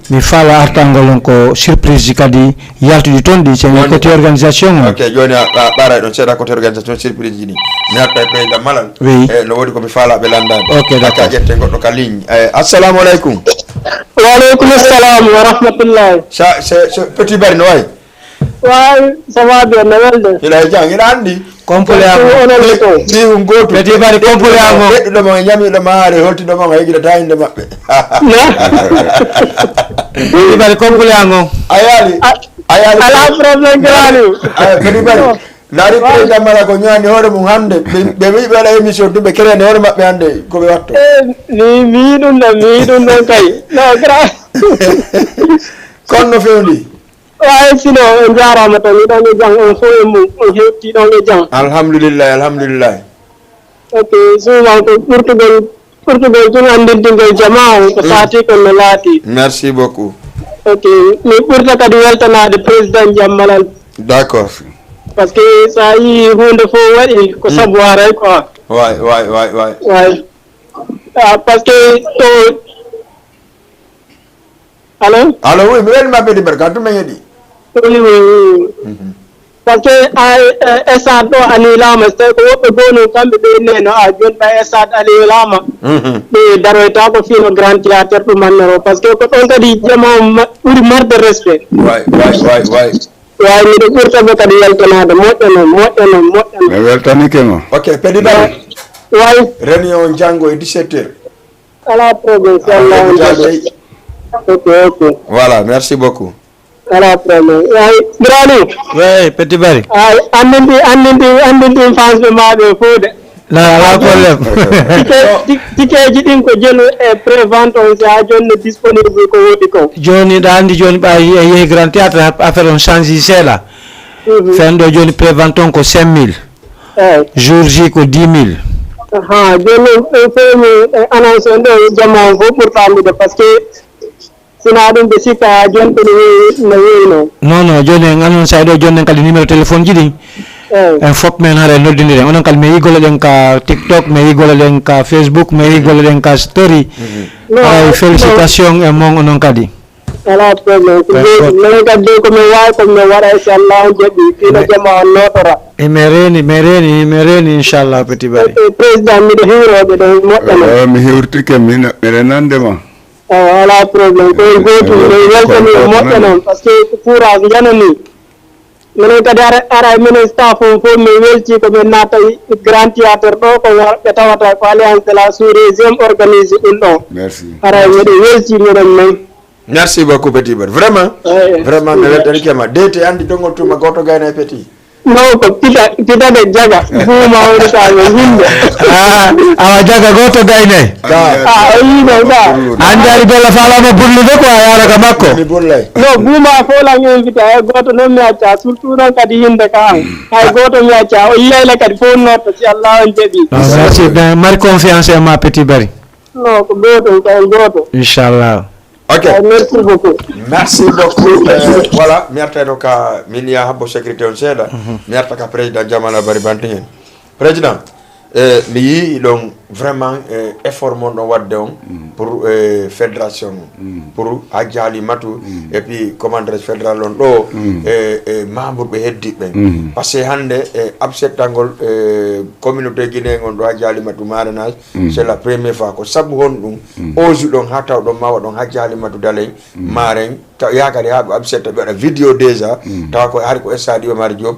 mi fala artangol ko surprise kadi yaltu di tondi c'est une côté organisation ok joni bara don c'est la côté organisation surprise ni mi hatta pe da malal no wodi ko mi fala be landade ok d'accord jette goddo ka ligne assalamu alaikum wa alaikum assalam wa rahmatullah c'est petit bari no way Why, Savabia, Navalde? ila jang ila andi compole ango ni ungoto Petit Bari compole ango do mo nyami do maare holti do mo ngi da inde mabbe Petit Bari compole ango ayali Ala problem grani. Petit Bari lari président mala ko nyani hore mum hande be wi be la émission dum be kere ne hore mabbe hande ko be watto Ni dun kay. No gra. kon no fewndi Why, sino, Jarama, you don't jang on phone, you don't jang. Alhamdulillah. Okay, so Portugal to Andingal Jamal, the party on the Lati. Merci beaucoup. Okay, me Porta Kadiwaltana, the President Jamal. D'accord. Parce que ça y est, wonderful wedding, ko savoir quoi. Ouais. Parce que, Allô, oui, mais ma Petit Bari kantu mengedi. Oui. Parce que Esad do anilama c'est ko bonu kambe be neno a jon ba Esad anilama be darota ko fino grand théâtre to manero parce que ko on kadi jama uri mar de respect Ouais. way mi de urta be kadi yaltana de moɗɗeno me weltani kemo OK Petit Bari way réunion jango e 17h ala problème inchallah ok voilà merci beaucoup ala problème way grani ouais Petit Bari ay andindi fans be maɓe fo de la problème tikeji ɗin ko jelu e prévente on sa jonni disponible ko wodi ko joni da andi joni ba yehi grand théâtre affaire on change sela fendo joni préventon ko 5000 jour J ko 10000 joni femi annonce on ɗo jamma fo pour famide parce que sina ɗum ɓe sikka jonɗo no weyno non joni en annonce ɗo joni kadi numéro téléphone jiɗi en fop men hare noddindiren onon kadi mi yigola ɗen ka TikTok mi yigola ɗen ka Facebook mi yigola ɗen ka story ay félicitation e mon onon kadi ala problème min kadi komin wawi komin waɗa inchallah on jaɓɓi fino jamma on notora e mi reni inchallah Petit Bari président miɗo hiwroɓe ɗo moƴƴano mi hiwrtike miɗe nandema ala problème koye gotum mi weltani o moƴƴa noon par ce que courage yanani minen kadi ara minen staff o fof min welti komin naata grand théâtre ɗo ko ɓe tawata ko alliance de la sous région organise ɗum ɗo merci ara miɗen weltiniren men merci beaucoup Petit Bari vraiment mi weltani kema dete andi dongol tuma goto gayna e Petit no ko pitade jaga fuuma wonitaɓe yimɓe awa jaga goto gayne a yino ga andi ari bella falama bullude ko a yaraka makko mi bollay no buuma folan invité hay goto noon mi acca surtout noon kadi yimɓe ka an hay goto mi acca o yiyayla kadi fof notta si Allah on jaɓi merci ben mari confiance e ma Petit Bari no ko goto kay goto inchallah OK merci beaucoup voilà mi arteno ka min ya habbo sécurité on seeɗa mi arta ka président Jamala Bari Bantinghen président mi yii ɗon vraiment effort mon ɗon wadde on pour fédération pour ha jaali matu et puis commandeur fédéral on ɗo e membre ɓe heddiɓe ɓen par ce que hannde absettangol communauté guinéen on ɗo ha jaali matu marenage c'est la première fois ko sabu hon ɗum osu ɗon ha taw ɗon mawa ɗon ha jaali matu dalen maren yakari ha ɓe absetta ɓe waɗa vidéo déjà tawa ko hari ko stade Iba Mar Diop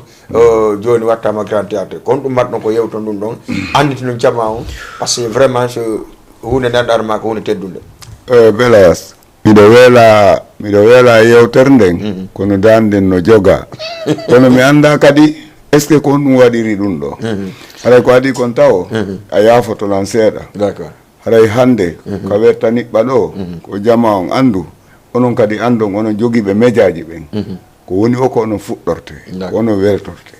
joni wattama grand théâtre kon ɗum matno ko yewton ɗum ɗon anditi noon jama on par ce que vraiment so hunde nanɗare ma ko hunde teddude belas miɗo weela yewtere nden kono danden no joga kono mi anda kadi est ce que ko ɗum waɗiri ɗum ɗo haray ko waɗi kon taw a yafotolan seeɗa d'accord haray hande ko wertaniɓɓa ɗo ko jama on andu onon kadi andon onon jogiiɓe médiaji ɓen ko woni o ko onon fuɗɗorte onon weltorte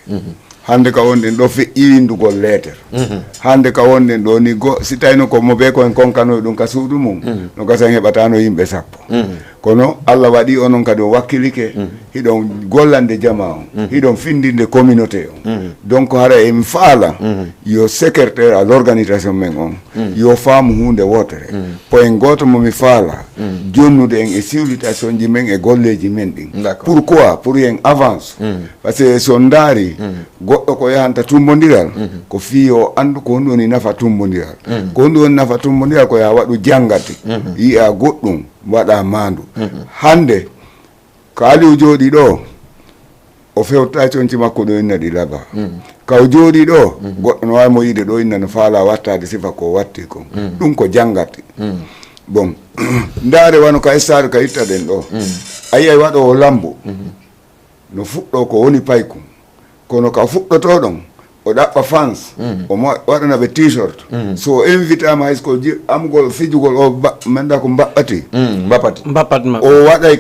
hande ka wonɗen ɗo feƴƴi windugol lettere hande ka wonɗen ɗo ni si tawino ko mo ɓe koen konkanoy ɗum ka suudu mum no gasan heɓatano yimɓe sappo kono Allah waɗi onon kadi o wakkilike hiɗon gollande jama on hiɗon findinde communauté on donc hara emi faala yo secrétaire à l'organisation men on yo faamu hunde wotere point goto momi faala jonnude en e civilisation ji men e golleji men ɗin pourquoi pour yen avance par ce que so ndaari goɗɗo ko yahanta tumbodiral ko fi o andu ko honɗum woni nafa tumbodiral ko honɗum woni nafa tumbodiral ko ya waɗu janggati yiya goɗɗum waɗa mandu hande ko Aliou jooɗi ɗo o fewta conci makko ɗo inna ɗi laba kaw jooɗi ɗo goɗɗo no wawi mo yiide ɗo inna no faala wattade sifa ko watti kon ɗum ko janggati bon ndaare wano ka estare ka itta ɗen ɗo a yiyay waɗo o lambo no fuɗɗo ko woni paykum kono ka fuɗɗoto ɗon o ɗaɓɓa fans o waɗana ɓe t-shirt so o invitama haysko amgol fijugol o manda ko mbaɓɓati mbapatma o waɗay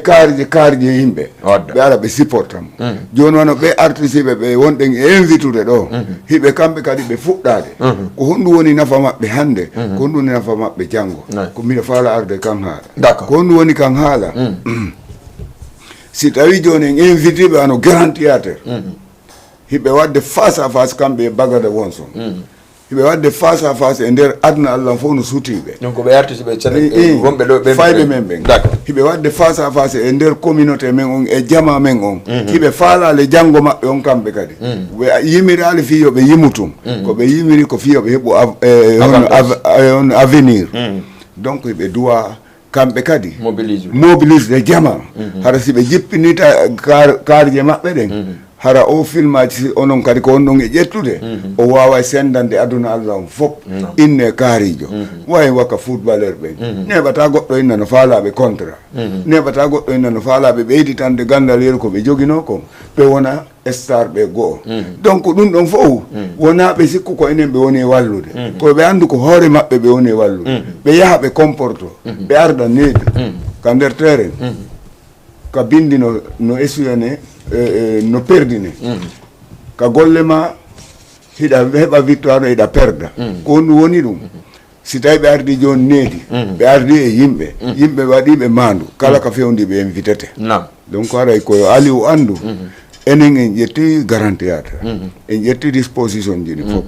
kaarje yimɓe ɓe ara ɓe supportamo joni wano ɓe artiste ɓe wonɗen invitude ɗo hiɓe kamɓe kadi ɓe fuɗɗade ko honɗum woni nafa maɓɓe hannde ko honɗum woni nafa maɓɓe janngo ko mbiɗa faala arde kan haala ko honɗum woni kan haala si tawi joni en invitiɓe ano grand théâtre hiɓe wadde face à face kamɓe e bagade wonson hiɓe wadde face à face e nder aduna allah fof no sutiɓe donc ɓe artiste ɓe wonɓe ɗo ɓe fayɓe men ɓen hiɓe wadde face à face e nder communauté men on e jama men on hiɓe faalale janggo maɓɓe on kamɓe kadi ɓe yimirali fiyoɓe yimutum ko ɓe yimiri ko fiyoɓe heeɓu on avenir donc hiɓe duwa kamɓe kadi mobilise de jama hara si ɓe jippinita kaarje maɓɓe ɗen hara o filmaji onon kadi ko on ɗon e ƴettude o wawa sendande aduna allah on fof inne kaarijo wawi wakka footballeur ɓen neɓata goɗɗo inna no faalaɓe contrat neɓata goɗɗo inna no faalaɓe ɓeyditande gandal yeru ko ɓe jogino ko ɓe wona star ɓe go'o donc ɗum ɗon fof wona ɓe sikku ko enen ɓe woni e wallude koye ɓe andu ko hoore maɓɓe ɓe woni e wallude ɓe yaha ɓe comporte ɓe arda needi ka nder terrain ka bindi no essuyane no perdine ka golle ma hiɗa heɓa victoire no hiɗa perda ko honɗum woni ɗum si tawi ɓe ardi joni needi ɓe ardi e yimɓe waɗiɓe maandu kala ka fewndi ɓe invitete donc haray koyo aliou andu enen en ƴetti grand théâtre en ƴetti disposition ji ɗi fof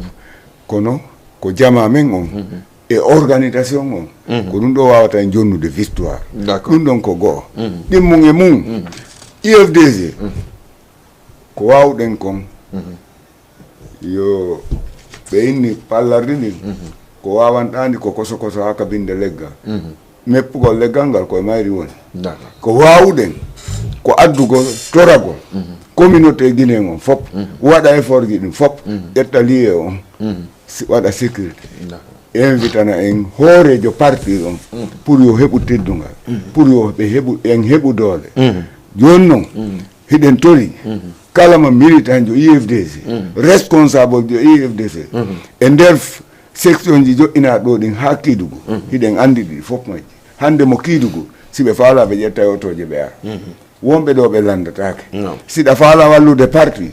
kono ko jama men on e organisation on ko ɗum ɗo wawata en jonnude victoire ɗum ɗon ko go'o ɗimmum e mum IFDG ko wawɗen kon yo ɓe inni pallardi ɗin ko wawanɗandi ko koso ha kabinde leggal meppugol leggal ngal koye mayri woni ko wawɗen ko addugol toragol communauté guinéen on fop waɗa effort ji ɗin fop ƴetta lié on waɗa sécurité invitana en hoorejo parti on pour yo heɓu teddungal pour yo en heɓu doole joni noon hiɗen tori kala mo militant jo IFDC responsable jo IFDC e nder section ji joƴƴinaɗo ɗo ɗin ha Kidugu hiɗen andi ɗi fof majji hande mo Kidugu siɓe faala ɓe ƴetta yotoje ɓe ara wonɓe ɗo ɓe landatake siɗa faala wallude parti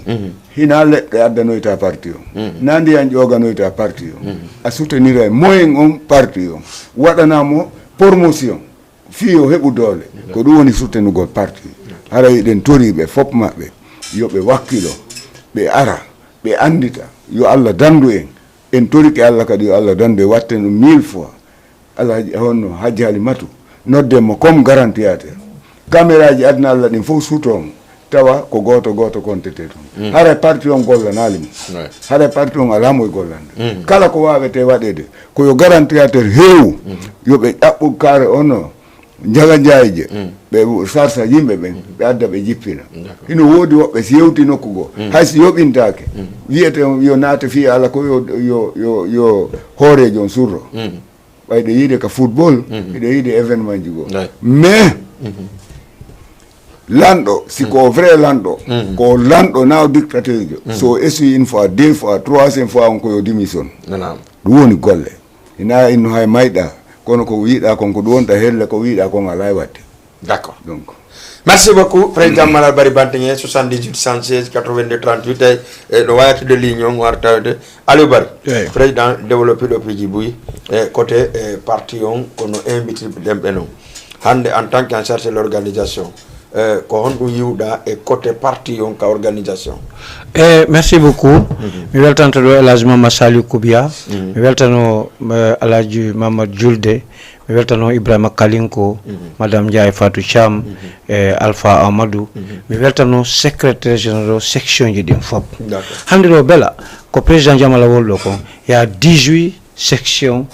hina leɗɗe addanoyta parti o na ndiyan ƴoganoyta parti o a soutenira e moyen on parti o waɗanamo promotion fiyo heɓu doole ko ɗum woni soutenugol parti hara yiɗen toriɓe fof maɓɓe yoɓe wakkilo ɓe ara ɓe andita yo allah dandu en torike allah kadi yo allah dandu e watten ɗum 1000 fois allah honno Hadji Halimatu noddenmo comme garantiyateur caméra ji aduna allah ɗin fof sutomo tawa ko goto kontete toon haara parti on gollanali mo haara parti on alamo e gollande kala ko wawete waɗede koyo garantiyateur heewu yoɓe ƴaɓɓu kaare ono jaga jayje ɓe sarsa yimɓe ɓen ɓe adda ɓe jippina hino woodi woɓɓe si yewti nokku goo haysi yoɓintake wiyete yo naate fiya ala ko yo hoorejo on surro ɓayɗe yiide ka football hiɗe yiide événement ji goo mais lanɗo siko vrai lanɗo ko lanɗo naw dictateur jo so essuie une fois 2 fois 3e fois on koyo démission ɗum woni golle ina inno hay mayɗa kono ko wiiɗa kon ko ɗum wonta helle ko wiiɗa kon ala e wadde d'accord donc merci beaucoup président Malal Bari Bantingé 78 116 82 38 e ɗo wayatude ligne on wartawde Aliou Bari président développé ɗo piji Bouy e côté parti on kono invité ɗemɓe noon hande en tant qu'en charge de l'organisation ko honɗum yiwɗa e côté parti on ka organisation merci beaucoup mi weltanto ɗo El Hadji Mamadou Saliou Koubia mi weltano Alhaji Mamadou Julde mi weltano Ibrahima Kalinko madame Ndiaye Fatou Thiam e Alpha Amadou mi weltano secrétaire général section ji ɗin fop hande ɗo beela ko président Jamala wolɗo kon ya 18 section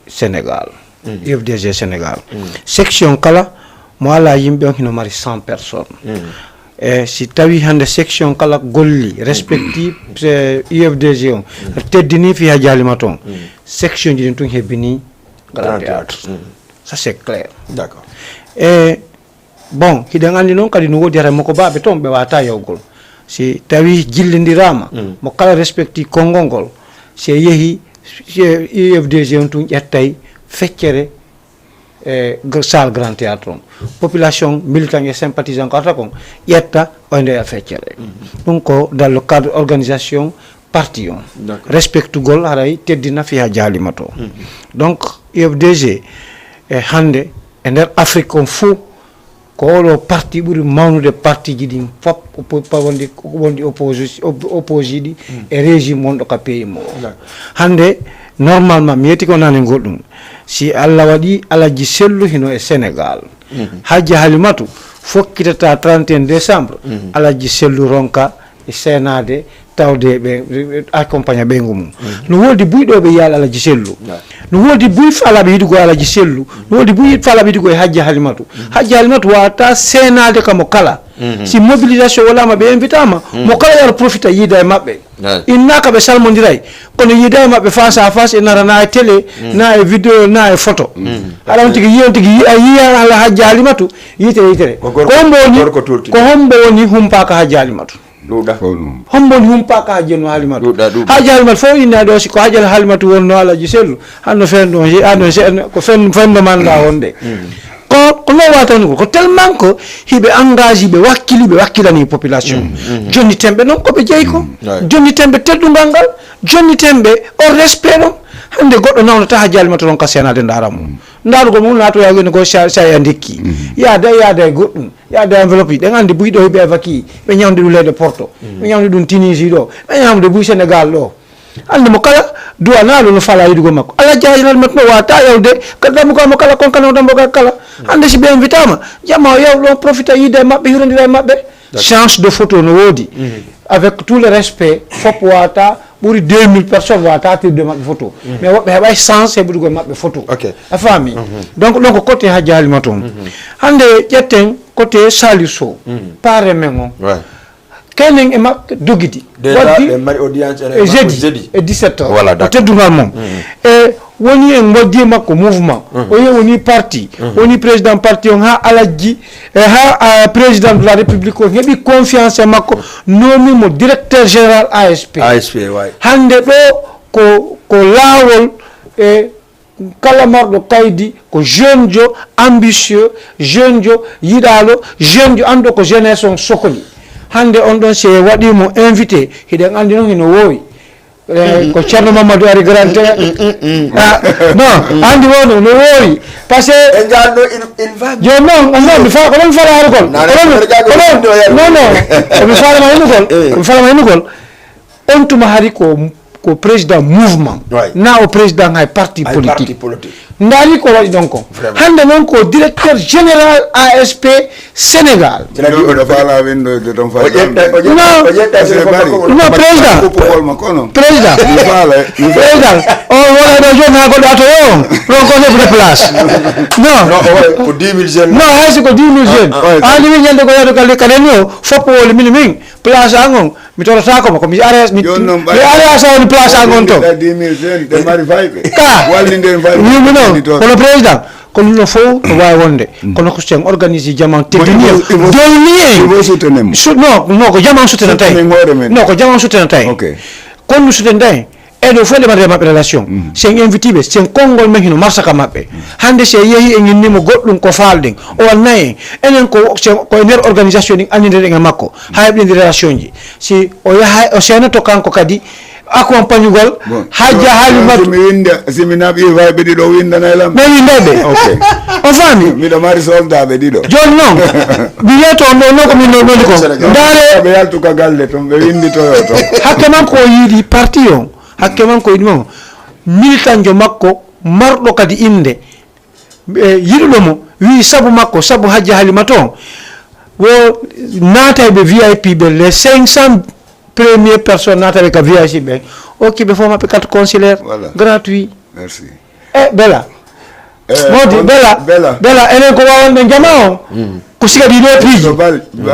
Sénégal IFDG Sénégal section kala mo ala yimɓe on hino mari 100 personnes si tawi hande section kala golli respective UFDG on teddini fi ha jalima ton section ji tun hebini grand théâtre ça c'est clair d'accord bon hiɗen andi noon kadi no wodi hata mako baɓe toon ɓe wata yawgol si tawi jillidirama mo kala respecti konngol ngol si yeehi UFDG on tun ƴettay feccere salle grand théâtre on population militant et sympathisant ko arta kon ƴetta o nde a feccere ɗum ko dans le cadre organisation parti on respectugol haray teddina fi ha jalima to donc UFDG hande e nder Afrique on fou ko oɗo parti ɓuri mawnude parti ji ɗin fop wondi opposé ɗi e régime wonɗo ka pays mo hande normalement mi yetti ko nane goɗɗum si Allah waɗi alaji sellu hino e Sénégal hajji halimatu fokkitata 31 décembre alaji sellu ronka e senade tawde ɓe accompagna ɓeygu mum no wodi buyɗoɓe yaal alaji sellu no wodi buy falaɓe yiɗugo alaji sellu no wodi buy falaɓe yiɗugo e hajji halimatu wata senade kamo kala si mobilisation walama ɓe invitama mo kala yaro profita yiida e mabɓe innaka ɓe salmodiray kono yiida e mabɓe face à face e nara na e télé na e vidéo na e photo aɗa on tigui a yiya ala hajji halimatu yitere ko hombo woni humpaka hajji halimatu homboni humpaka hajjeno halimatu haji halimatu fof inna ɗo siko hajal halimatu wonno alaji sellu hanno fenno ko fenno manda wonde ko no watani ko tellement ko hiɓe engagé ɓe wakkilani population jonni temɓe noon koɓe jeeyi ko jonni temɓe teddugal ngal jonni temɓe o respect ɗon hande goɗɗo nawnata ha jalimata ɗon ka senade daramo darugol mum natoya woni ko sa a ndekki yaada e goɗɗum yaada enveloppe ɗen andi buy ɗo hiɓe évaki ɓe ñawde ɗum leyɗe porto ɓe ñawde ɗum Tunisie ɗo ɓe ñawde buy Sénégal ɗo ande mo kala duwanaɗo no fala yidugo makko ala jahilal matno wata yawde kaddamu kamo kala konkano dambo kala hande si ɓe invitama jamma o yaw ɗon profita yide e mabɓe hirodira e mabɓe chance de photo no woodi avec tout le respect fop wata ɓuri 2000 personnes wata tirde mabɓe photo mais woɓɓe heɓay sens heɓuɗugo mabɓe photo a faami donc ɗon ko côté ha jalima toon hande ƴetten côté Saliou Sow pare men on kenen e maɓɓe dogidi waddi jeudi e 17 heures o teddugal mom e woni en moddi makko mouvement o woni parti woni président parti on ha alajji ha président de la république o heɓi confiance e makko nomimo directeur général ASP hande ɗo ko laawol e kala marɗo kaydi ko jeune jo ambitieux jeune jo yiɗalo jeune jo anduɗo ko jeunesse on sohli hande on ɗon se waɗimo invité hiɗen andi noon hino wowi ko Ceerno Mamadou ari grand non andi wono no wowi par ce que joni noon mi fala harugol mi falama henugol on tuma hari ko président mouvement na o président hay parti politique ndari ko waɗi ɗon ko hande noon ko directeur général ASP Sénégal non président o wona ɗo joni ha goɗɗo ato yo ɗon ko heɓde place non ko 10 000 jeunes non haysi ko 10 000 jeunes andi wi ñande ko yeyde kaden o foppo woli min place an on mi torotako ma ko mi ara sa woni place an on to wimi noon kono président kono ɗum ɗo fof no wawi wonde kono ko sen organisé jaman teddini downi non ko jaman sutenata non ko jaman sutenata kono sutenata eɗo fof ɗemat maɓɓe relation sen invité ɓe sen konngol men hino marsaka maɓɓe hande se yeehi e ginnimo goɗɗum ko falɗen o wannayi enen koye nder organisation ɗin andideɗen e makko ha heɓɗindi relation ji si o yaha o senoto kanko kadi accompagne gol hajja halimatu mi winda simi naɓi wayɓe ɗiɗo windanaylam ɓe windeɓe o faami miɗo mari soldaɓe ɗiɗo joni noon mi wiyeto on ɗo noon ko min noni ko ndaare ɓe yaltuka galle toon ɓe winditoyo to hakke man ko yiiɗi parti o hakke man ko yiɗi mo militant jo makko marɗo kadi inde yiɗuɗomo wi sabu makko sabu hajja halimatu on wo naatayɓe VIP ɓe les 500 première personne naataɓe ka VIP ɓe okkiɓe fof maɓɓe carte consulaire gratuit merci Bella modi Bella enen ko wawonɓe jama o ko siga ɗi ɗo piiji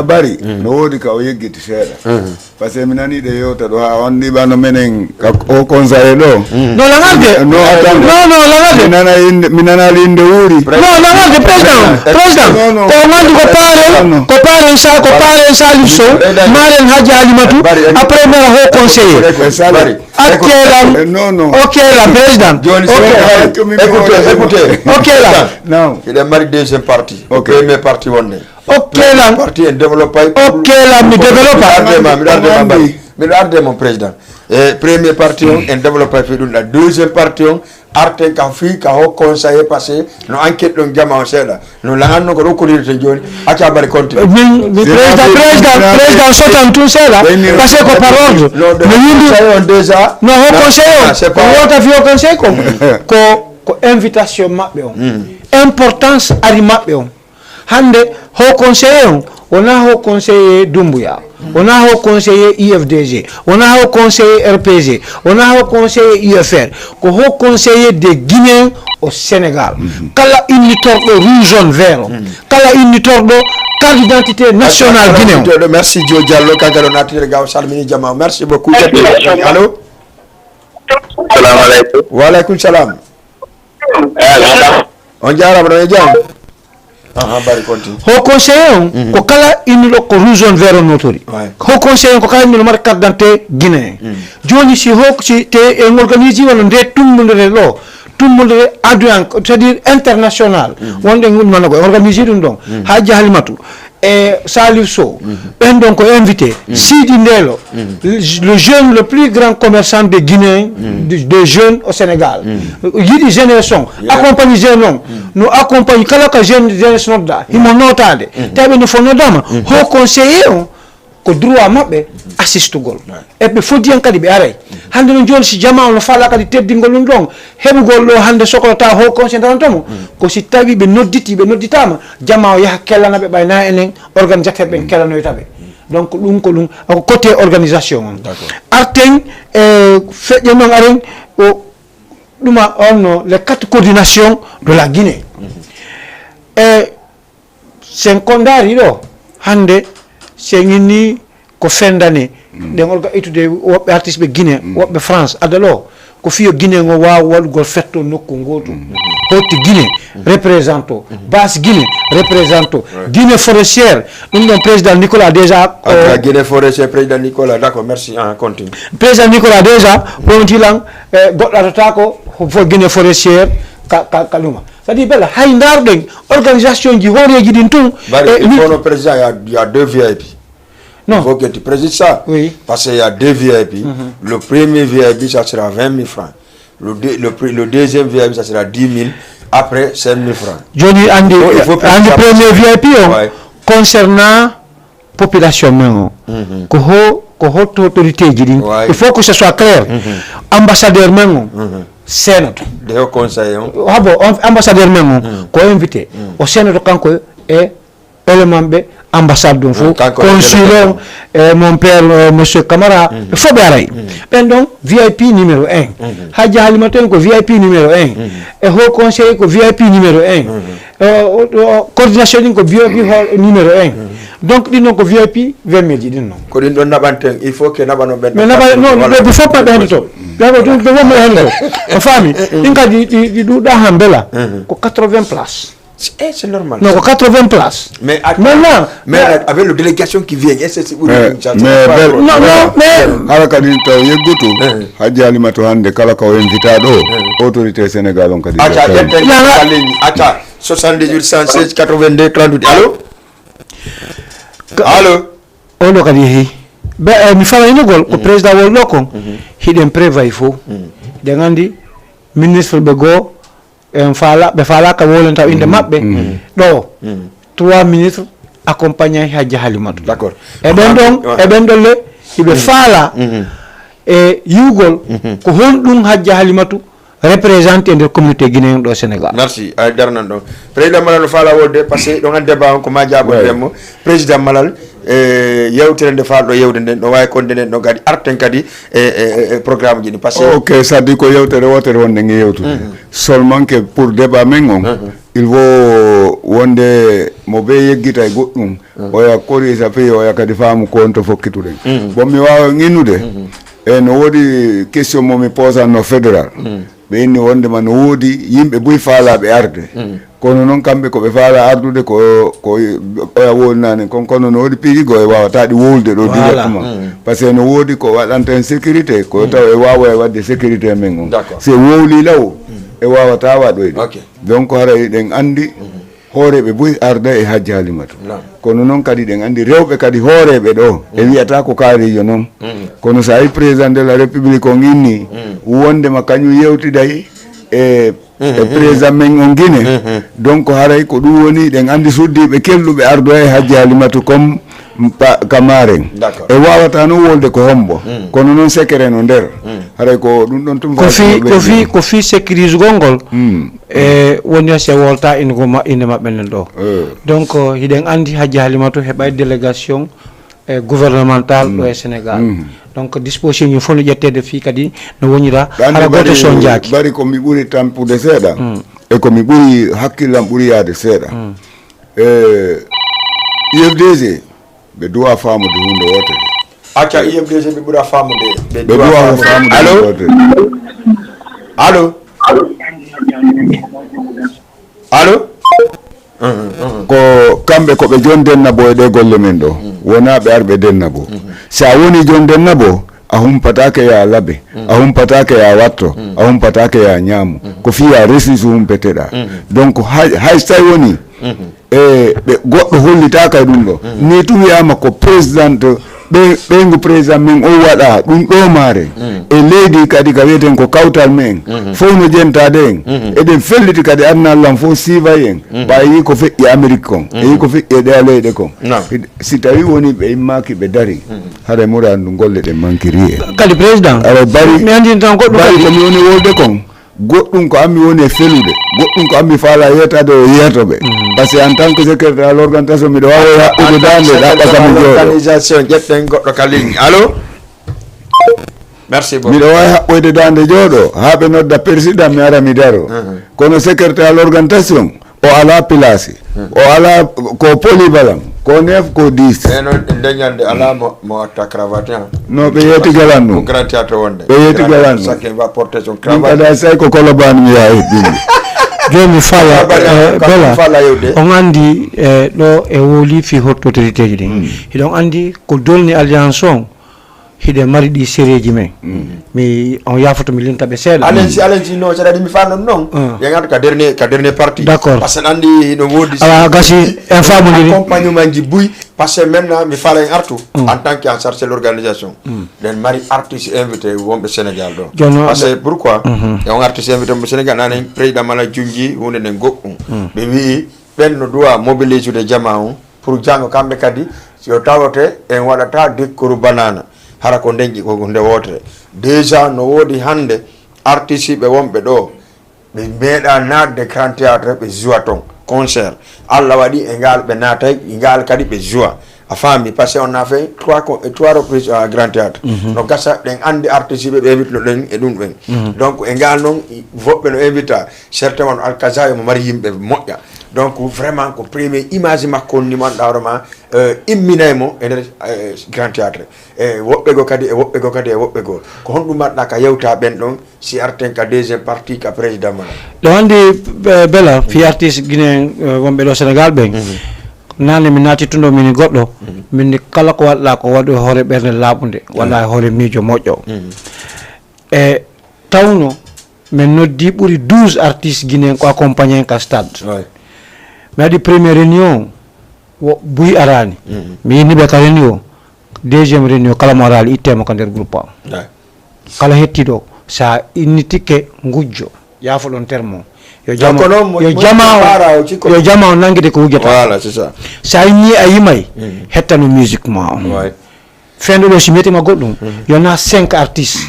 bari no woodi ka o yeggiti seeɗa par ce que mi nani ɗe yewta ɗo ha on ɗiɓano menen o conseillé ɗo no lagarde non lagarde mi nanali inde wuuri non lagarde président ko gandi ko paren Salif Sow maren Hadji Halimatu après mara haut conseiller ok la président écoutez non il est marié deuxième partie premier parti wonde parti en développé mi développe mi arde mon président premier parti on en développé fi dum la deuxième parti on arte ka fi ka ho conseiller passé no enquête don jama on seeda no langanno ko rokodir te joni acca bari continue président sotan tout seeda parce que par ordre no yindi on déjà no ho conseiller c'est pas wota fi ho conseil ko invitation mabbe on importance ari mabbe on hande ho conseiller on wona ho conseiller Doumbouya wona ho conseiller IFDG wona ho conseiller RPG wona ho conseiller UFR ko ho conseiller des Guinéens au Sénégal kala unitorɗo rouge jaune vert kala unitorɗo carte d'identité nationale guinéen merci Dio Diallo kanka ɗo natire gaw salmini jama merci beaucoup allo assalamu aleykum wa aleykum salam on jarama ɗo e jam bari continue ho conseiller on ko kala innuɗo ko rouge jaune vert notori ho conseiller on ko kala innuɗo mara carte d'identité guinéen joni si te en organise wano nde tummudere adduan c'est-à-dire international wonde gumnano ko organise ɗum ɗon Hadji Halimatu et Salif Sow ɓen ɗon ko invité Sidi Ndelo le jeune le plus grand commerçant de Guinée de jeunes au Sénégal yiɗi génération accompagne jeune on no accompagne kala ka jeune génération da himo notade tawi no fo nodama ho conseiller on ko droit mabɓe assistugol e ɓe foddiyan kadi ɓe aray hande no joni si jama o no fala kadi teddingol ɗum ɗon heɓugol ɗo hande sohlata ho conseil darantamo ko si tawi ɓe nodditama jama o yaha kellanaɓe ɓayna enen organisateur ɓen kellanoytaɓe donc ɗum ko ɗum ko côté organisation on arten feƴƴe noon aren o ɗuma onno les 4 coordination de la Guinée e sen ko daari ɗo hande sen inni ko fendane ɗen olga étude woɓɓe artiste ɓe Guinée woɓɓe France adalo ko fiyo Guinée ngo wawa waɗugol fetto nokku goto hotti Guinée représente basse Guinée représente Guinée forestière ɗum ɗon président Nicolas déjà Guinée forestière président Nicolas d'accord merci continue président Nicolas déjà wontilan goɗɗo atata ko fo Guinée forestière kaluma c'est-à-dire bella hay darɗen organisation ji horeji ɗin tun il faut le président il y a 2 VIP non il faut que tu précises ça parce qu'il y a 2 VIP le premier VIP ça sera 20 000 francs le deuxième VIP ça sera 10 000 après 5 000 francs joni andi premier VIP concernant population men ko hotto autorité ji ɗin il faut que ce soit clair ambassadeur men sénato de haut conseil habo ambassadeur men ko invité o sénato kanko e élément ɓe ambassade ɗum fof consul mon père monsieur Camara fof ɓe aray ɓen ɗon VIP numéro 1 Hadji Halimatu en ko VIP numéro 1 e haut conseil ko VIP numéro 1 coordination ɗin ko VIP numéro 1 donc ɗin noon ko VIP 20 000 ji ɗin noon ko ɗin ɗon naɓanten il faut que naɓano ɓen mais naɓa non ɓe fof maɓe hende to ɓe fof maɓe hende to o faami ɗin kadi ɗi ɗuɗa han beela ko 80 places c'est normal. Non, 80 places. Mais maintenant, avec la délégation qui vient, est-ce que c'est mais ala kadi taw yeggutu Hadji Halimatu hande kala ko invita ɗo autorité Sénégal on kadi atta 78 116 82 38 allo ono kadi yehi mi fawaynugol ko président wol ɗo kon hiɗen prévoit fof ɗe gandi ministre ɓe goo en ɓe falaka wolen taw inde maɓɓe ɗo 3 ministres accompagnant Hadji Halimatu d'accord eɓen ɗon le hiɓe faala e yiwgol ko honɗum Hadji Halimatu représenté nder communauté guinéen ɗo Sénégal merci a darnan ɗon président Malal no faala wolde par ce que ɗon han débat on ko ma jaɓo demo président Malal yewtere nde falɗo yewde nden ɗo wawi konde nden ɗo kadi arten kadi programme ji ɗi par ce que ok sadi ko yewtere wotere wonde nge yewtude seulement que pour débat men on il faut wonde mo be yeggita e goɗɗum oya korisa pays oya kadi faamu ko on to fokkituɗen bon mi wawa innude e no woodi question momi posanno fédéral ɓe inni wondema no woodi yimɓe buy faalaɓe arde kono noon kamɓe koɓe faala ardude ko oya wolnani kono no woodi piigo e wawata ɗi wowlde ɗo directement par ce que no woodi ko waɗanta en sécurité ko taw e wawa e wadde sécurité men on si wowli law e wawata waɗoyde donc haray ɗen andi hooreɓe boyi arda e hajji halimatu kono noon kadi ɗen andi rewɓe kadi hooreɓe ɗo e wiyata ko kaarijo noon kono so yi président de la république on inni wondema kañum yewtiday e président men on Guinée donc haray ko ɗum woni ɗen andi suddiɓe kelluɓe ardo e hajji halimatu comme kamaren e wawata no wolde ko hombo kono noon secret no nder haray ko ɗum ɗon tum ko fi sécurise gongol e woni se wolta inde maɓɓe nen ɗo donc hiɗen andi hajji halimatu heɓay délégation gouvernemental ɗo e Sénégal donc disposition ñu fof no ƴettede fi kadi no wonira hara goto son jaaki bari ko mi ɓuri tampude seeɗa e ko mi ɓuri hakkillam ɓuri yaade seeɗa IFDG ɓe duwa famude hunde wotere acca IFDG ɓe ɓuura famude ɓe duwa famude allo wotere allo allo ko kamɓe koɓe jon dennabo e ɗe golle men ɗo wona ɓe arɓe dennabo si a woni jon dennabo a humpatake ya labbe a humpatake ya watto a humpatake ya ñaamu ko fiya resisi humpeteɗa donc hay so tawi woni e ɓe goɗɗo hollitaka e ɗum ɗo ni tu wiyama ko présidente ɓeygu président men o waɗa ɗum ɗo maare e leydi kadi ka wiyeten ko kawtal men fof no jentade en eɗen felliti kadi adnallam fof siivay en ɓa yi ko feƴƴi amérique kon e yi ko feƴƴi e ɗeya leyɗe kon si tawi woni ɓe immaki ɓe dari haɗa muɗa andu golle ɗe mankiri en kadi président aɗa bari mi andi tan goɗɗum bari komi woni wolde kon goɗɗum ko ammi woni e felude goɗɗum ko ammi faala yettade o yiyatoɓe par ce que en tant que secrétaire à l'organisation miɗo wawa haɓɓude dande ɗaɓɓakami organisation ƴetten goɗɗo ka ligne allo merci beaucoup miɗo wawi haɓɓoyde dande jooɗo ha ɓe nodda président mi ara mi daro kono secrétaire à l'organisation o ala place o ala ko polyvalent ko 9 ko 10 eno ndeñande ala mo watta cravate no ɓe yeeti galan ɗum grand théâtre wonde ɓe yeeti galan ɗum sakke va porter son ɗum cravate kadi say ko kolobani mi yaha heɓɓinde joni fala bela on andi ɗo e woli fi haute autorité ji ɗin hiɗon andi ko dolni alliance on hiɗe mari ɗi séréji men mi on yafoto mi lintaɓe seeɗa alensi no saɗaɗi mi fannon noon yagata ka dernier parti d'accord par ce que andi no wodi awa gasi en famodiri accompagnement ji buy par ce que maintenant mi faala en artu en tant que en charge de l'organisation ɗen mari artiste invité wonɓe Sénégal ɗo par ce que pourquoi e on artiste invité wonɓe Sénégal nane président mala junji hunde nden goɗɗum ɓe wi ɓen no dowa mobiliser de jama on pour janggo kamɓe kadi so tawote en waɗata décoru banana hara ko ndeñƴi ko nde wotere déjà no woodi hande artiste ɓe wonɓe ɗo ɓe meeɗa natde grand théâtre ɓe joua ton concert Allah waɗi e ngal ɓe naatay e ngal kadi ɓe joua a faami par ce que on a fait trois reprises à grand théâtre no gasa ɗen andi artiste ɓe invite no ɗen e ɗum ɗen donc e ngal noon woɓɓe no invita certainement no alkasayo mo mari yimɓe moƴƴa donc vraiment ko premier image makko ni man ɗawroma imminaymo e nder grand théâtre e woɓɓe go kadi e woɓɓe go kadi e woɓɓe go ko honɗum mbaɗɗa ka yewta ɓen ɗon si arten ka deuxième partie ka président mana ɗo andi bela fi artiste guinéen wonɓe ɗo Sénégal ɓen nane mi naati tundo min goɗɗo min kala ko waɗɗa ko waɗo hoore ɓerde laaɓude walla hoore miijo moƴƴo e tawno min noddi ɓuuri 12 artistes guinéen ko accompagné ka stade mi waɗi première réunion wo buy arani mi yinniɓe ka réunion deuxiéme réunion kala mo arali ittema ko nder groupe am kala hettiɗo sa inni tikke gujjo yaafo ɗon terme o yo jama o nanguide ko wujjata voilà c'est ça sa inni a yimay hettano musique ma on fenɗo ɗo si metima goɗɗum yona 5 artistes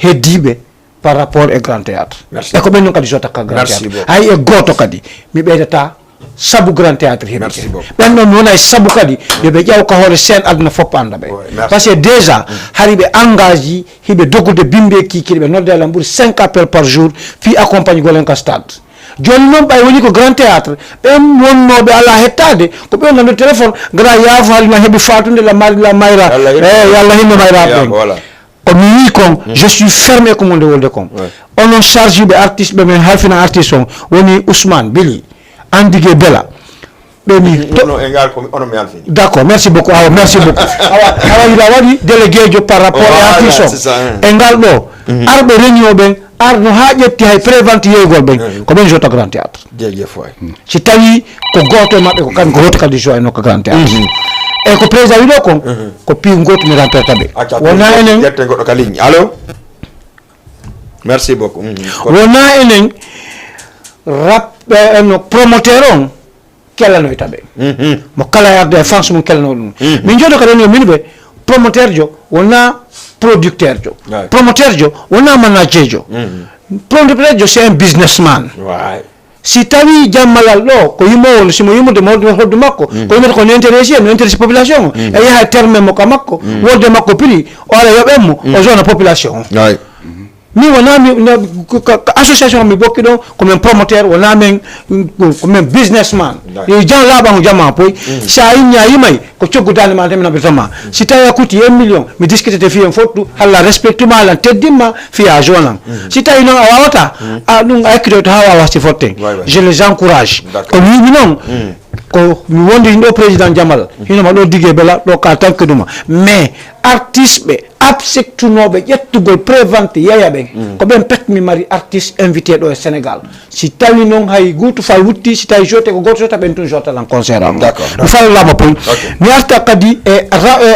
heddiɓe par rapport e grand théâtre e ko ɓen noon kadi so takka grand théâtre hay e goto kadi mi ɓeydata sabu grand théâtre heɓe Merci beaucoup. ɓen ɗon wona e sabu kadi yoɓe ƴeew ka hoore scène aduna fof anda ɓe merci. par ce que déjà hari ɓe engage ji hiɓe doggude bimbe kikiɗe ɓe nodde alam ɓuuri 5 appels par jour fi accompagne golen ka stade joni noon ɓay woni ko grand théâtre ɓen wonnoɓe ala hettade ko ɓe nando téléphone gara yaafo halina heeɓi fatude la mayra yallah hinno mayraɓe ɓen ko mi wi kon je suis fermé ko monde wolde kon onon charge ɓe artiste ɓe men halfina artiste on woni Ousmane Billy Andigue Bella ɓe mi d' accord merci beaucoup awa merci beaucoup awa yiɗa waɗi délégué jo par rapport e artiste o e ngal ɗo arɓe réunion ɓen arno ha ƴetti hay prévente yeygol ɓen ko ɓen jota grand théâtre si tawi ko goto e mabɓe ko kamɓe ko hoti kadi jo e nokka grand théâtre e ko président wiɗo kon ko pi goto mi remperta ɓe wona enen goɗɗo ka ligne allo merci beaucoup wona enen no promoteur on kellanoyta ɓe mo kala yarde e france mum kellano ɗum min jooɗo kadi enen min ɓe promoteur jo wona producteur jo promoteur jo wona manager jo producteur jo c'est un businessman si tawi jammalal ɗo ko yimowol simo yimude mo hoddu makko ko yimata ko no intéressé no intéressé population o e yaha terme mo ka makko wolde makko prix o ara yoɓenmo o zone population o mi wona association mi bokki ɗon komin promoteur wona men komin businessman yo jan laaɓan jamma poy sa yiña yimay ko coggudani ma tan mi naɓetama si tawi a coûti 1 million mi discutete fiyen fottu halla respecte ma lan teddinma fiya jonan si tawi noon a wawata ɗum a ekkito to ha wawa siforten je les encourage komi wiɓi noon ko mi wondi ɗo président Jamal hinoma ɗo Digue Bella ɗo ka tanke ɗuma mais artiste ɓe absectunoɓe ƴettugol prévente yeeya ɓen ko ɓen petmi mari artiste invité ɗo e Sénégal si tawi noon hay goto fal wutti si tawi jote ko goto jota ɓen tun jotalan concert am mi fallalama poy mi arta kadi e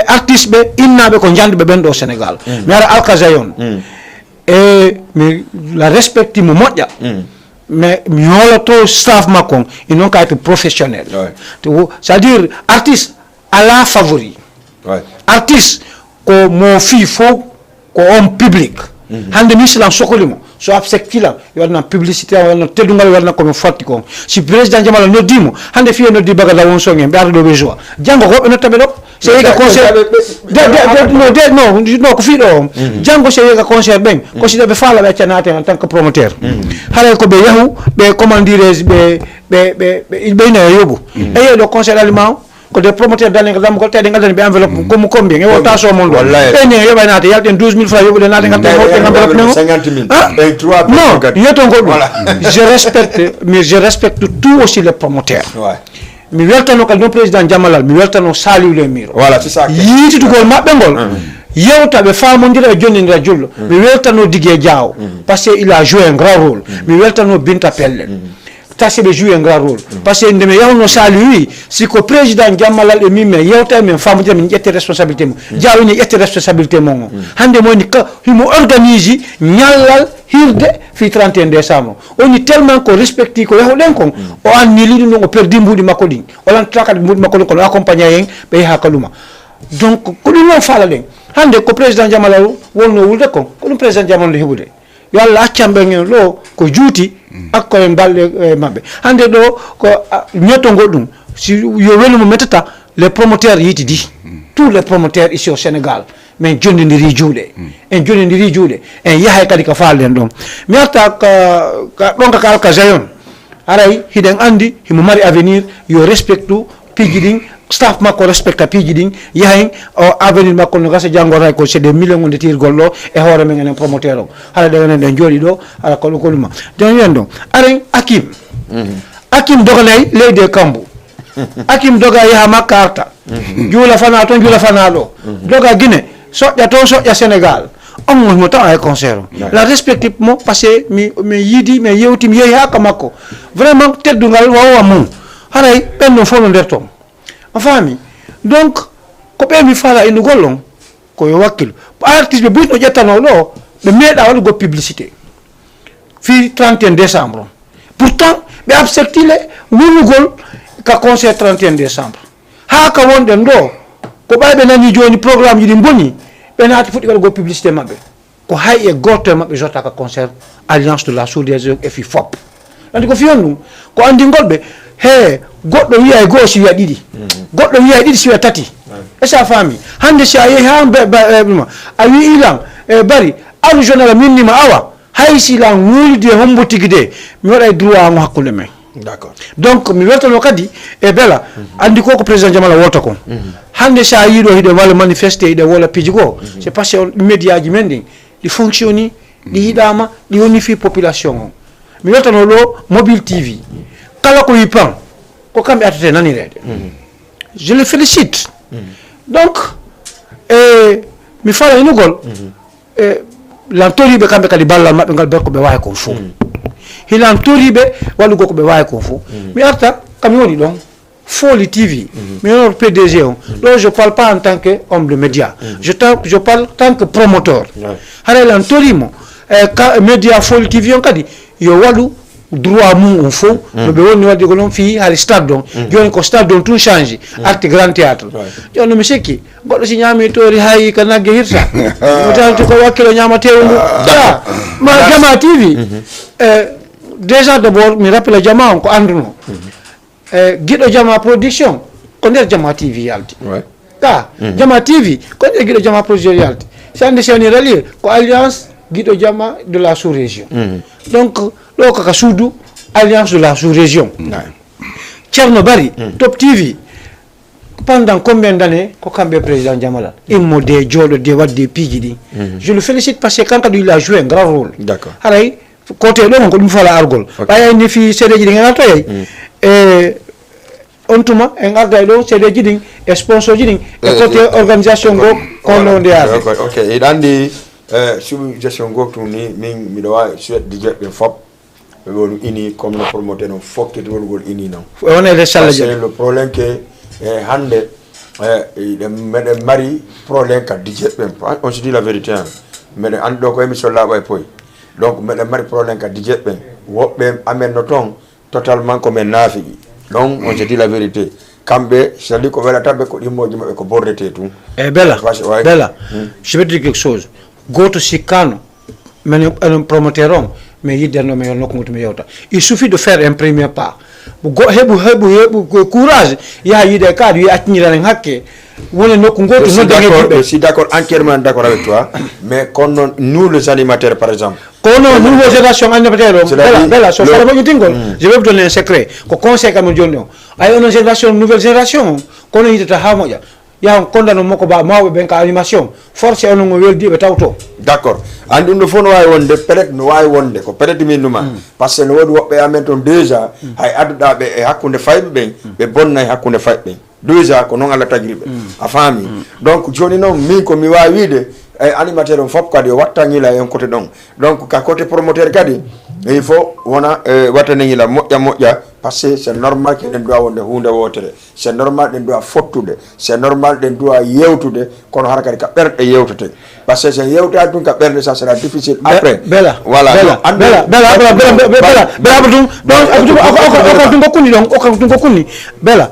artiste ɓe innaɓe ko janduɓe ɓen ɗo Sénégal mi ara Alkazayon e mi la respecti mo moƴƴa mais mi holoto staff makko e noon kayto professionnel c'est à dire artiste ala favori artiste ko mo fi fof ko on public hande mi silan sokolimo so absectilam yo waɗnan publicité waɗnan teddugal waɗnan komi fotti kon si président Jamala noddimo hande fiye noddi bagada won song en ɓe arde ɗo ɓe joie janggo ko ɓe nottaɓe ɗo so yega concert non ko fiiɗo o janggo so yega concert ɓen ko siɗa ɓe faala ɓe acca naten en tant que promoteur haray ko ɓe yahu ɓe commandire ɓe ina e yooɓu e yeeɗo concert aliment ko des promoteurs dalle ngal damgol tede ngal be enveloppe comme combien e wota so mon do e ne yoba naata yalten 12000 francs yobude naata ngal enveloppe no 50000 et 3 non yeto ngol je respecte tout aussi les promoteurs mi weltano kal no président Jamalal mi weltano Saliou le miro voilà c'est ça yiti tugol mabbe ngol yewta be famondira e jonnindira jullo mi weltano Digue Diaw parce que il a joué un grand rôle mi weltano Binta Pellen tasi ɓe joué un grand rôle par ce que nde mi yawno Saliou wi siko président Jammalal e min men yewta min famodira min ƴetti responsabilité mum jawini ƴetti responsabilité mon o hande mo woni himo organise ñallal hirde fi 31 décembre oni tellement ko respecti ko yahuɗen kon o anni liɗi noon o perdi mbuɗi makko ɗin o lantata kadi mbuɗi makko ɗin kono accompagné hen ɓe yaha kaluma donc ko ɗum noon faala ɗen hande ko président Jammalal wonno wulde kon ko ɗum président Jammalal heɓude yo Allah accamɓe en ɗo ko juuti akko e balɗe mabɓe hande ɗo ko ñotto goɗɗum si yo welumo mettata les promoteurs yitidi tous les promoteurs ici au Sénégal min jondidiri juuɗe en jondidiri juuɗe en yahay kadi ko falɗen ɗon mi arta ɗon kaka Alkazayon aray hiɗen andi himo mari avenir yo respecte piiji ɗin staff makko respecta piiji ɗin yahen o avenir makko no gasa janggorata ko c'est des millions de tirgol ɗo e hoore men enen promoteur o haɗa ɗe enen ɗen jooɗi ɗo ala koɗo koluma den yen ɗon aren Hakim doganay leydi e Kambu Hakim doga yaha Makka arta juula fana toon juula fana ɗo doga Guinée soƴƴa toon soƴƴa Sénégal on mo tawa e concert o la respecte mo par ce que mi yiidi mi yewti mi yeehi hakka makko vraiment teddugal wawa mum haray ɓen ɗon fof no nder toon a faami donc ko ɓe mi faala innugol on koyo wakkilo artiste ɓe ɓurno ƴettano ɗo ɓe meeɗa waɗugo publicité fi 31 décembre pourtant ɓe absertile wurnugol ka concert 31 décembre ha ka wonɗen ɗo ko ɓayɓe nani joni programme ji ɗi boni ɓe naati fuɗɗi waɗugo publicité maɓɓe ko hay e goto e maɓɓe jotaka concert alliance de la soudaireté e fi fop andi ko fiyon ɗum ko andingol ɓe he goddo wiya e go si wiya didi goddo wiya e didi si wiya tati e sa fami hande si ayi ha a wi ilan e bari alu jonala minni ma awa hay si la ngulde hombo tigide mi wada droit ngo hakkunde men d'accord donc mi weltano kadi e bela andi ko président Jamala wota ko hande sa yido hido wala manifester ide wala pijigo c'est parce que média ji mending di fonctionner di hidama di unifi population mi weltano lo mobile tv kala ko yipan ko kambe atete nani rede je le félicite donc mi fala inugol lantoribe kambe kadi balla mabbe ngal berko be waay ko fu hilantoribe walugo ko be waay ko fu mi arta kam woni don Foli TV mais non PDG donc je parle pas en tant que homme de média je parle en tant que promoteur hare lantorimo média Foli TV on kadi yo walu droit mum fo no be woni wadde ko non fi hare stade don joni ko stade don tout change acte grand théâtre joni mi sekki goddo si nyami tori hay ka nagge hirta mo tanto ko wakkilo nyama tewmu ma Jama TV déjà d'abord mi rappelle Jama on ko anduno gido Jama production ko der Jama TV yalti Jama TV ko der gido Jama production yalti sande seni relier ko alliance gido Jama de la sous-région donc lo ka suudu alliance de la sous-région Thierno Bari Top TV pendant combien d'années ko kambe président Jamala immo de jolo de wadde piji je le félicite parce que quand il a joué un grand rôle d'accord haray côté do ko dum fala argol ay ni fi sédé ji ngana toy ontuma en arda do sédé ji e sponsor ji e côté organisation go ko no de ok e dandi sous gestion go to ni min mi do wa souhaite DJ be fop be wonu ini comme le promoteur no fokki to gol ini non on est c'est le problème que hande mede mari problème ka DJ be on se dit la vérité mede ando ko émission la bay poy donc mede mari problème ka DJ be wobbe amen no ton totalement comme nafi donc on se dit la vérité kambe c'est dit ko vela tabbe ko dimoji mabbe ko bordete tout bella je vais dire quelque chose goto sikano men un promoteur mais yiderno me yolno ko mutum yewta il suffit de faire un premier pas go hebu courage ya yide ka du atnyira len hakke wona nokku goto no dangé je suis d'accord entièrement d'accord avec toi mais comme nous les animateurs par exemple kono nouvelle génération animateurs bella so fala bo tingol je vais vous donner un secret ko conseil kam jonni ay on génération nouvelle génération kono yidata ha moja ya kondano moko ba mawbe ben ka animation force on ngo weldi be tawto d'accord andi no fono way wonde peut-être no way wonde ko peut-être minuma parce que no wodi wobbe amen ton déjà hay adduda be e hakkunde faybe ben be bonna hakkunde faybe déjà ko non ala tajribe a fami donc joni non min ko mi wa wiide animateur on fop kadi wattani la en côté donc ka côté promoteur kadi il faut wona wattani la moƴƴa parce que c'est normal que den doit wonde hunde wotere c'est normal den doit fottude c'est normal den doit yewtude kono har kadi ka berde yewtete parce que c'est yewta dun ka berde ça sera difficile après bella voilà bella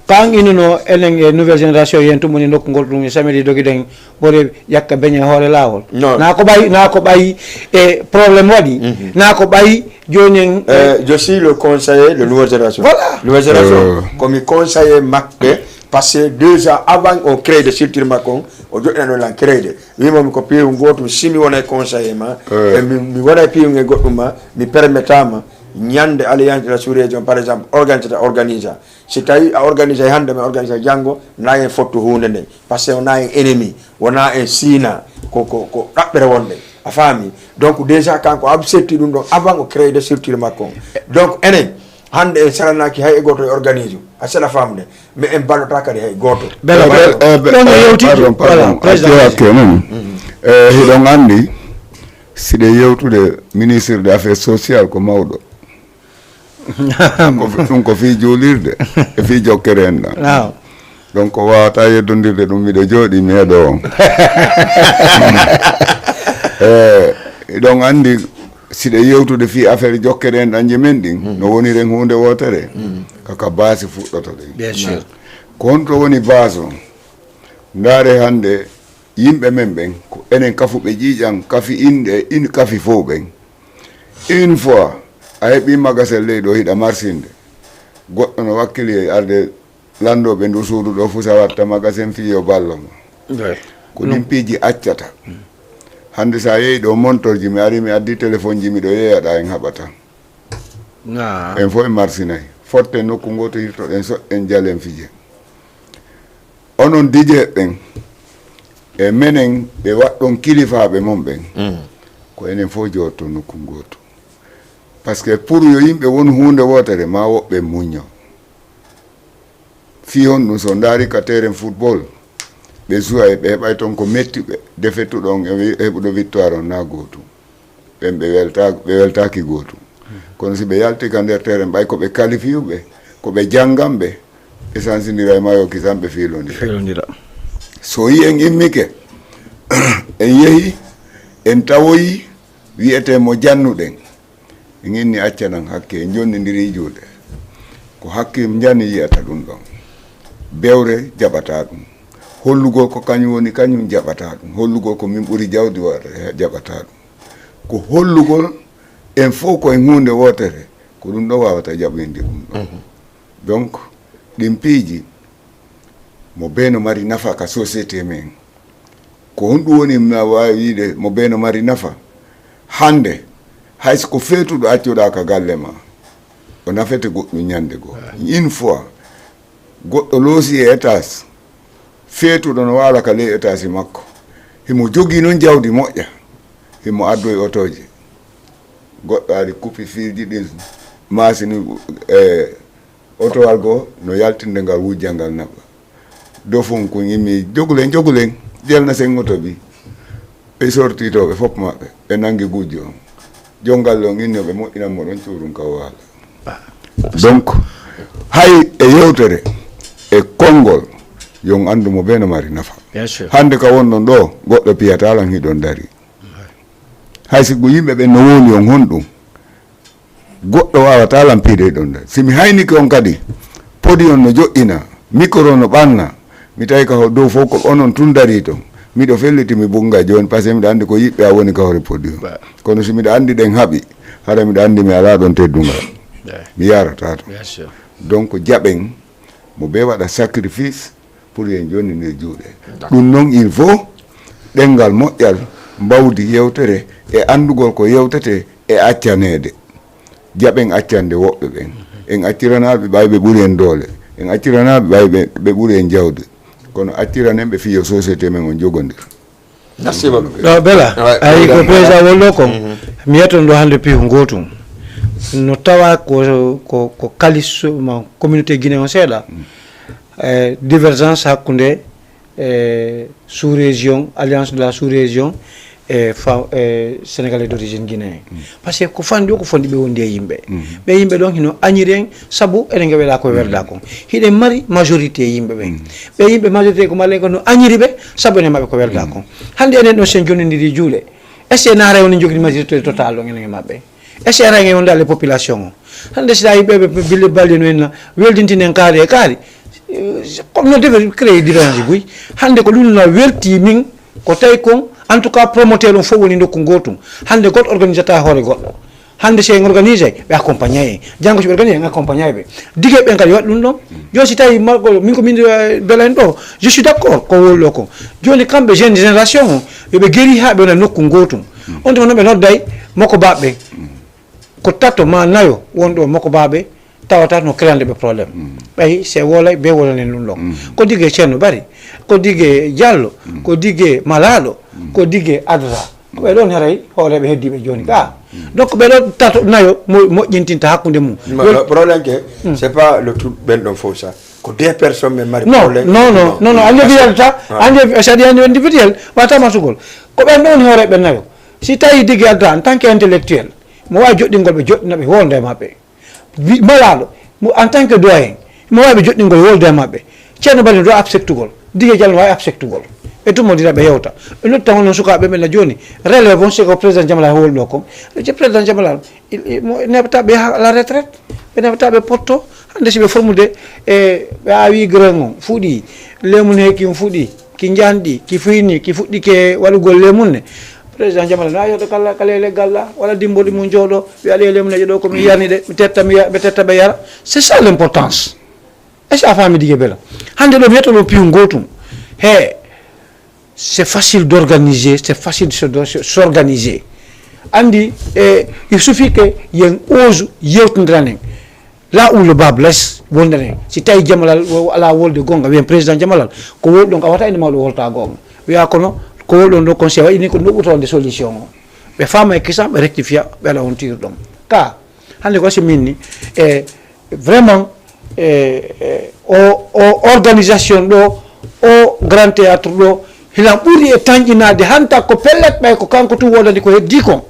kang inono enen nouvelle génération yentu moni nok ngol dum samedi dogi den bore yakka beñe hore lawol na ko bay e problème wadi na ko bay joni je suis le conseiller de nouvelle génération voilà nouvelle génération comme conseiller makbe parce que déjà avant on crée de structure makon o jodano la créer wi mom ko piu goto simi wona conseiller ma mi wona piu nge goduma mi permettama nyande alliance de la sous-région par exemple organiser c'est tawi a organiser hande mais organiser jango na en fottu hunde ne parce que on a un ennemi on a un sina ko dabbere wonde a fami donc déjà kanko absetti dum do avant o créer de structure makko donc enen hande en salanaki hay goto organiser a sala famde mais en ballota kadi hay goto hidon andi side yewtude ministre des affaires sociales ko mawdo ɗum ko fi juulirde e fi jokkere en ɗan donc wawata yeddondirde ɗum miɗo jooɗi meeɗo on ɗon anndi siɗe yewtude fi affaire jokkere en ɗan jemen ɗin no woniren hunde wotere kaka baasi fuɗɗoto ɗen bien sûr ko honto woni base o ndaare hannde yimɓe men ɓen ko enen kafuɓe ƴiiƴan kafi in kafi fof ɓen une fois a heɓi magasin leydi o hiɗa marsinde goɗɗo no wakkili arde landoɓe ndu suudu ɗo fu sa watta magasin fiyo ballo mo ko ɗin piiji accata hande sa yeeyi ɗo montorji mi ari mi addi téléphone ji miɗo yeeyaɗa en haɓata en fof en marsinayi forte nokku ngo to hirtoɗen soɗɗen jalen fije onon dijeɓɓen e menen ɓe waɗɗon kilifaɓe mon ɓen ko enen fof jotto nokku ngoto par ce que pour yo yimɓe won hunde wotere ma woɓɓe muño fi hon ɗum so daari ka terrain football ɓe suwa ɓe heɓay toon ko mettiɓe defetuɗon e heɓuɗo victoire on na gootum ɓen ɓe weltaki gootum kono si ɓe yalti ka nder terrain ɓay koɓe qualifiyuɓe koɓe jangganɓe e sansindira e mayo kisan ɓe filodira so yi en immike en yeehi en tawoyi wiyete mo jannuɗen en inni accanan hakke en jonnidiri juuɗe ko hakkim jani yiyata ɗum ɗon bewre jaɓata ɗum hollugol ko kañum woni kañum jaɓata ɗum hollugol ko min ɓuri jawdi waɗa jaɓata ɗum ko hollugol en fof koye hunde wotere ko ɗum ɗo wawata jaɓinde ɗum ɗon donc ɗin piiji mo beeno mari nafa ka société men ko honɗum woni ma wawi wiide mo beeno mari nafa hande hayso ko feetuɗo accuɗa ka galle ma o nafete goɗɗum ñande goo une fois goɗɗo loosi e étage feetuɗo no waala ka ley étage makko himo jogii noon jawdi moƴƴa himo addo e otoje goɗɗo ari kuppi fiirji ɗin masini e otowal goo no yaltinde ngal wujjal ngal naɓa do fon ko yimmi jogulen jelna sen oto bi ɓe sortitoɓe fof maɓɓe ɓe nangi gujjo on jongal on innoɓe moƴƴinanmo ɗon cuurum kaw waala donc hay e yewtere e konngol yon anndumo ɓe no mari nafa hande ka wonɗon ɗo goɗɗo piyatalan hiɗon dari hay sigo yimɓe ɓe no woni on honɗum goɗɗo wawata lampide ɗon dari simi hayniki on kadi podi on no joƴƴina micro no ɓanna mi tawi ka dow fof ko onon tun dari ton miɗo felliti mi bunga joni par ce que miɗo andi ko yiɓɓe a woni ka hoore podi on kono so miɗo andi ɗen haaɓi hara miɗo andi mi ala ɗon teddungal mi yarata to donc jaɓen mo ɓe waɗa sacrifice pour yen joni nde juuɗe ɗum noon il faut ɗengal moƴƴal mbawdi yewtere e andugol ko yewtete e accanede jaɓen accande woɓɓe ɓen en acciranaɓe ɓay ɓe ɓuuri en doole en acciranaɓe ɓay ɓe ɓuuri en jawde kono acciranen ɓe fiyo société men on jogodir merci beaucoup ɗo bela ayi ko président wollo kon mi yetton ɗo hande pihu gotum no tawa ko kalis ma communauté guiné on seeɗa divergence hakkude sous région alliance de la sous région e sénégalais d'origine guinéen par ce que ko fandi o ko fondi ɓe wondi e yimɓe ɓe yimɓe ɗon hino añiri en saabu eɗen geweɗa koye werda kon hiɗen mari majorité yimɓe ɓen ɓe yimɓe majorité ko malen ko no añiri ɓe saabu enen maɓe ko werda kon hande enen ɗon sen jonnidiri juuɗe est ce que naare woni jogui majorité total ɗon enen e maɓɓe est ce que arage wonde les population o hande sida yimɓeɓe bille balli no henna weldintinen kaari e kaari comme no defe créé différence guy hande ko ɗum no welti min ko tawi kon en tout cas promoteur on fof woni nokku gotum hande goɗɗo organisateur hoore goɗɗo hande si en organise ɓe accompagne en janggo so ɓe organise en accompagne ɓe digue ɓen kadi waɗa ɗum ɗon joni si tawi min ko min bela en ɗo je suis d' accord ko wolɗo ko joni kamɓe jeune génération o yoɓe guéri ha ɓe wona nokku gotum on tuma noon ɓe nodday makko baɓeɓe ko tatto ma nayo wonɗo makko baɓe tawata no créande ɓe probléme ɓay se wolay ɓe wolanen ɗum ɗon ko digue ceerno bari ko digue diallo ko digue malaɗo ko digue adra ko ɓe ɗon haray hooreɓe heddiɓe joni ka donc ɓe ɗon tato nayo moƴƴintinta hakkude mum probléme ke c'est pas le tout ɓen ɗon fof ça ko des personnes ɓe mari probléme non individuel ta c'est-à-dire individuel watama sugol ko ɓen ɗon hooreɓe nayo si tawi digue adra en tant que intellectuel mo wawi joɗɗingol ɓe joɗɗinaɓe wolde maɓɓe malaɗo en tant que doyen mo wawi ɓe joɗɗingol wolde maɓɓe ceerno bari do absectugol digue diallo wawi absectugol e tummodira ɓe yewta ɓe notta hono sukaɓe ɓen joni relève on siko président jamala hol ɗo kom président jamala neɓata ɓe à la retraite ɓe neɓata ɓe potto hande si ɓe formude e ɓe awi grain on fuuɗi lemun heki on fuuɗi ki janɗi ki fini ki fuɗɗi ke waɗugol lemunne président jamala na yo kala kalele galla wala dimboli mu jodo wi alele mu do ko mi yarni de mi tetta be yara. C'est ça l'importance. Est-ce que famille dige bela hande do meto lo piu gotum he c'est facile d'organiser, c'est facile de s'organiser. Andi il suffit que yen ose yewtndranen là où le bas blesse wondere si tay jamalal ala wolde gonga bien président jamalal ko wol donc awata ina mawdo wolta gonga wiya kono ko wol don conseil wa ini ko nobuto de solution be fama e kisam rectifier be la on tire dom ka hande ko si minni vraiment organisation do o grand théâtre do hilam buri e tanjinade hanta ko pellet bay ko kanko tu wodandi ko heddi ko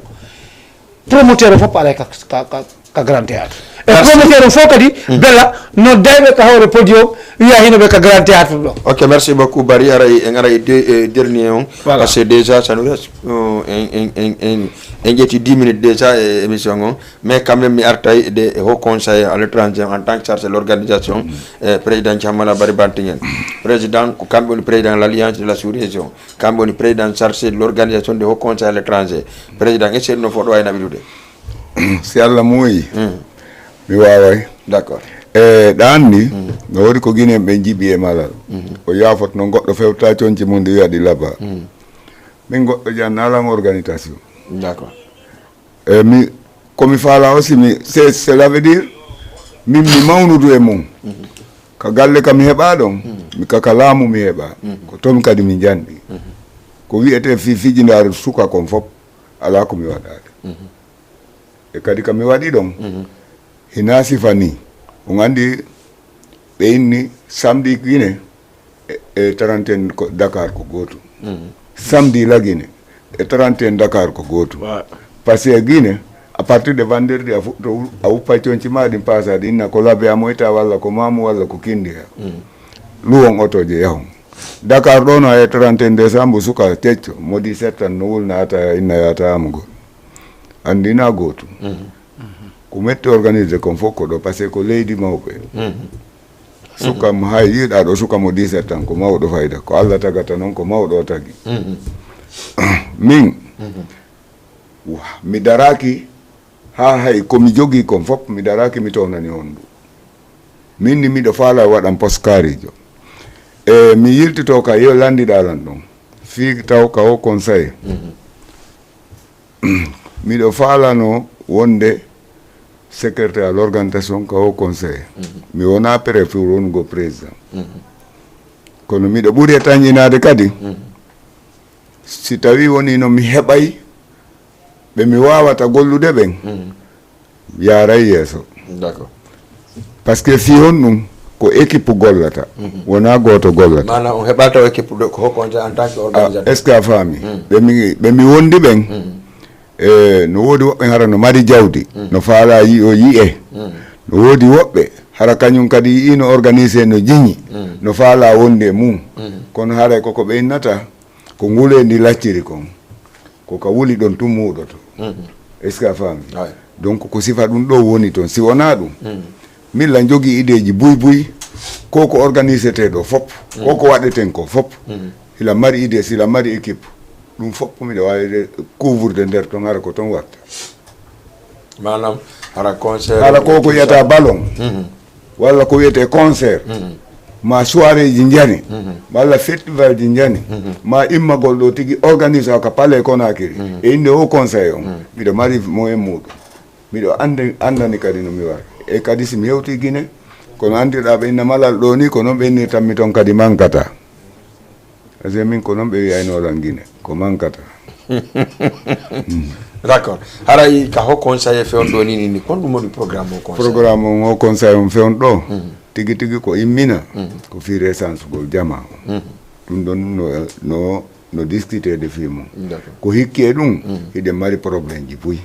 promoteur fo pala ka grand théâtre e promoteur fo kadi bella no daybe ka hawre podium wiya hino be ka grand théâtre do. OK, merci beaucoup Barry aray dernier on parce que déjà ça nous reste un 10 minutes déjà émission on mais quand même mi artay de haut conseil à l'étranger en tant que chargé de l'organisation président Jamala Barry Bantingen président ko kambe le président de l'alliance de la sous-région kambe le président chargé de l'organisation de haut conseil à l'étranger président essayer no fodo ay nabidude si Allah moyi mi waway d'accord ɗanni no wori ko guine ɓe jiiɓi e malal o yaafot no goɗɗo fewta coñci mum de wiyaɗi laba min goɗɗo jan nalan organisation d'accord mi komi faala aussi mi cela veut dire min mi mawnudu e mum ka galle kam mi heɓa ɗon mi kaka laamu mi heɓa ko toon kadi mi janɗi ko wiyete fijidare suka kon fof ala komi waɗade e kadi kami waɗi ɗon hina sifa ni on andi ɓe inni samedi Guinée e tarantene Dakar ko goto samedi la Guinée e tarantene Dakar ko goto parce que Guinée à partir de vendredi a uppa coñci maɗi pasaɗi inna ko laabe amoyta walla ko mamu walla ko kindi ha luwon otoje yahon Dakar ɗo no e 31 décembre suka tecco modi settan no wulna ata inna yata amugol andina goto ko metti organisé kon fof ko ɗo par ce que ko leydi mawɓe suka mo hay yiiɗa ɗo suka mo 17 tan ko mawɗo fayda ko Allah tagata noon ko mawɗo tagi min mi daraki ha hay komi jogui kon fof mi daraki mi townani on ɗum min ni miɗo faala waɗan poskarijo e mi yiltito ka yo landiɗalan ɗon fi taw ka o conseil miɗo faalano wonde secrétaire à l'organisation ka o conseil mi wona préfet wongo président kono miɗo ɓuuri e tañinade kadi si tawi woni no mi heɓay ɓe mi wawata gollude ɓen yaray yeeso d'accord par ce que fi on ɗum ko équipe gollata wona goto gollata mana on heɓata équipe ko hokkonje en tant que organisateur est ce que a faami ɓe mi wondi ɓen no woodi woɓɓe hara no mari jawdi no faala o yi'e no woodi woɓɓe hara kañum kadi yi'i no organisé no jiñi no faala wonde e mum kono haray koko ɓe innata ko ngulendi lacciri kon koko wuli ɗon tummuɗoto est ce que a faami donc ko sifa ɗum ɗo woni toon si wona ɗum milla jogii ideji buy ko ko organisé te ɗo fop ko ko waɗeten ko fop hila mari idée sila mari équipe ɗum fof miɗo wawi couvre nder toon hara ko toon watta manam hara concert hala ko wiyata ballon walla ko wiyete concert ma soirée ji jani walla festival ji jani ma immagol ɗo tigui organise ka Palais Conakry e inde o conseil on miɗo mari moyen muɗum miɗo andani kadi no mi wara e kadi simi yewti Guinée kono andirɗa ɓe inna malal ɗo ni ko noon ɓe inni tanmi toon kadi mankata parce que min ko noon ɓe wiyaynoɗon Guinée ko mankata d'accord haray ka ho conseil fewn ɗo ni kon ɗum woni programme o conseil programme o conseil on fewn ɗo tigi ko immina ko fi recense gol jama ɗum ɗon no discuté de fi mum ko hikki e ɗum hiɗen mari probléme ji puy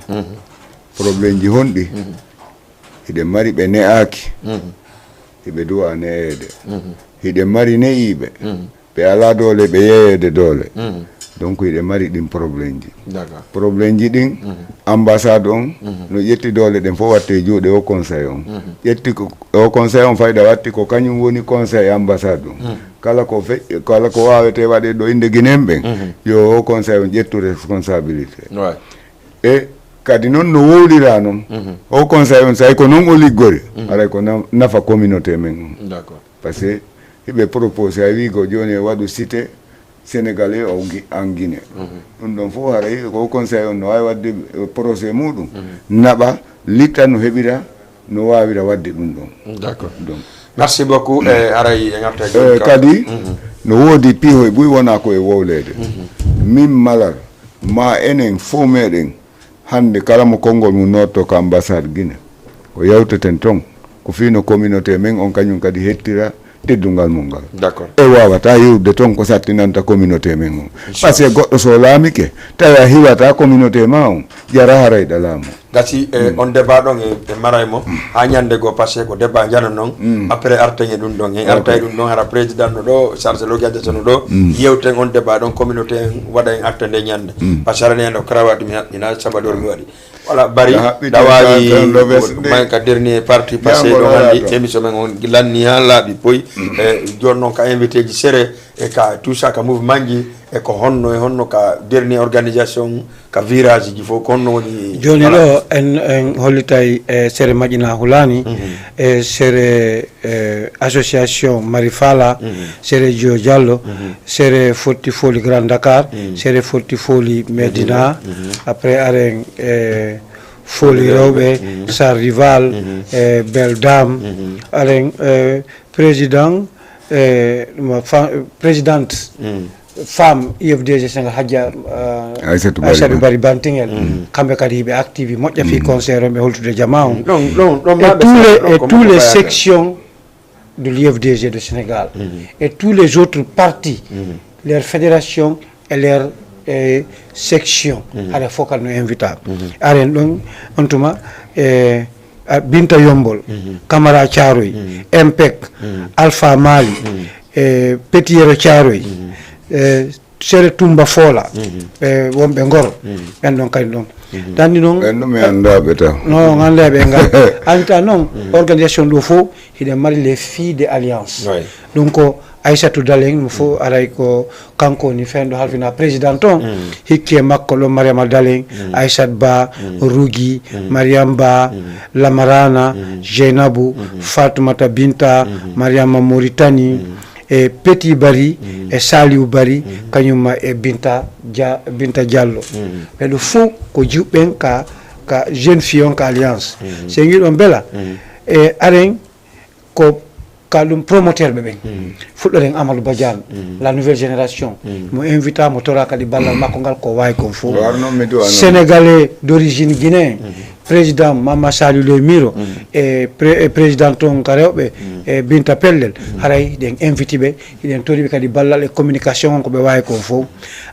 probléme ji honɗi hiɗen mari ɓe ne'aki hiɓe duwa ne'ede hiɗen mari ne'iɓe ɓe ala doole ɓe yeyede doole donc hiɗen mari ɗin probléme ji probléme ji ɗin ambassade on no ƴetti doole ɗen fof watte juuɗe o conseil on ƴetti o conseil on fayda watti ko kañum woni conseil ambassade on kala ko wawete waɗe ɗo inde Guinéen ɓen yo conseil on ƴettu responsabilité e kadi noon no wowlira noon o conseil on say ko noon o liggori aray ko nafa communauté men on par ce que hiɓe proposé a wi ko joni e waɗu cité sénégalais en Guinée ɗum ɗon fof haray ko conseil on no wawi wadde projet muɗum naɓa litta no heɓira no wawira wadde ɗum ɗon d'accord donc merci beaucoup e aray e garta kadi no woodi piihoye ɓuy wona koye wowlede min malar ma enen fof meɗen hande kala mo konngol mum notto ko ambassade Guinée ko yawteten toon ko fino communauté men on kañum kadi hettira teddungal mum ngal d'accord e wawata yiwde toon ko sattinanta communauté men on par ce que goɗɗo so laamike tawi a hiwata communauté ma on jara harayɗa laamu gasi on débat ɗon e maray mo ha ñande go par ce que ko débat jana noon après arten e ɗum ɗon en arta e ɗum ɗon hara président no ɗo chargé l'organisation no ɗo yewten on débat ɗon communauté en waɗa en arta nde ñande par ce que arani en ɗo krawat mi haɓɓina sabaɗor mi waɗi voilà bari dawawi man ka dernier partie passé ɗo handi émission men on lanni ha laaɓi poyi e joni noon ka invité ji séré e ka tout ça ka mouvement ji e ko honno ka dernier organisation ka virage ji fof ko honno woni joni ɗo en hollitay e sere Madina Hulani e sere association Marifala sere Dio Diallo sere Forti Foli Grand Dakar sere Forti Foli Medina après aren Foli Rewɓe Sar Rival e Belle Dame aren présidente femme IFDG Sénégal Hadja Aïssatou Bari Bantingel kamɓe kadi hiɓe active moƴƴa fi conseil on ɓe holtude jama on et tous les sections de l'IFDG de Sénégal et tous les autres partis leurs fédérations et leurs sections aɗa fof kadi no invitable aren ɗon on tuma Binta Yombol Camara Thiaroye MPEC Alpha Mali Petiyero Thiaroye sere Tumba Fola wonɓe Ngor ɓen ɗon kadi ɗon dandi noon mi andaɓe taw non gandeɓe ngal anta noon organisation ɗo fof hiɗen mari les filles de alliance donc Aissatou Daleng mo fof aray ko kanko ni fenɗo halfina président on hikki e makko ɗo Mariama Daleng Aissat Ba Rougui Mariam Ba Lamarana Jeynabou Fatoumata Binta Mariama Mauritanie e Petit Bari e Saliou Bari kañumma e Binta Diallo ɓeɗo fof ko juɓɓen ka jeune fille on ka alliance se giɗon beela e aren ko ka ɗum promoteur ɓe ɓen fuɗɗoɗen Amadou Badiane la nouvelle génération mo invita mo tora kadi ballal makko ngal ko wawi kon fof sénégalais d'origine guinéen président Mama Saliou Le Miro e président ton ka rewɓe e Binta Pellel haray ɗen invité ɓe hiɗen toriɓe kadi ballal e communication on ko ɓe wawi kon fof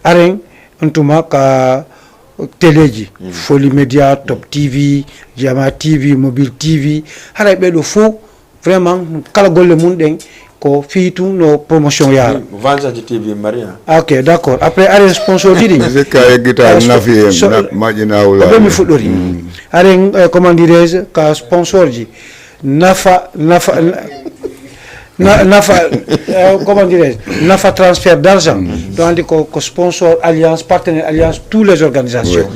aren on tuma ka téléji Foli Média Top TV Jama TV Mobile TV haray ɓeɗo fof vraiment kala golle mun ɗen ko fiitu no promotion yaara Vantage TV Maria ok d'accord après aren sponsor ji ɗi ka guitar nafi Madina Hulani ɓe mi fuɗɗori aren comment dirais-je ka sponsor ji nafa comment dirais-je nafa transfert d'argent donc andi ko sponsor alliance partenaire alliance tous les organisations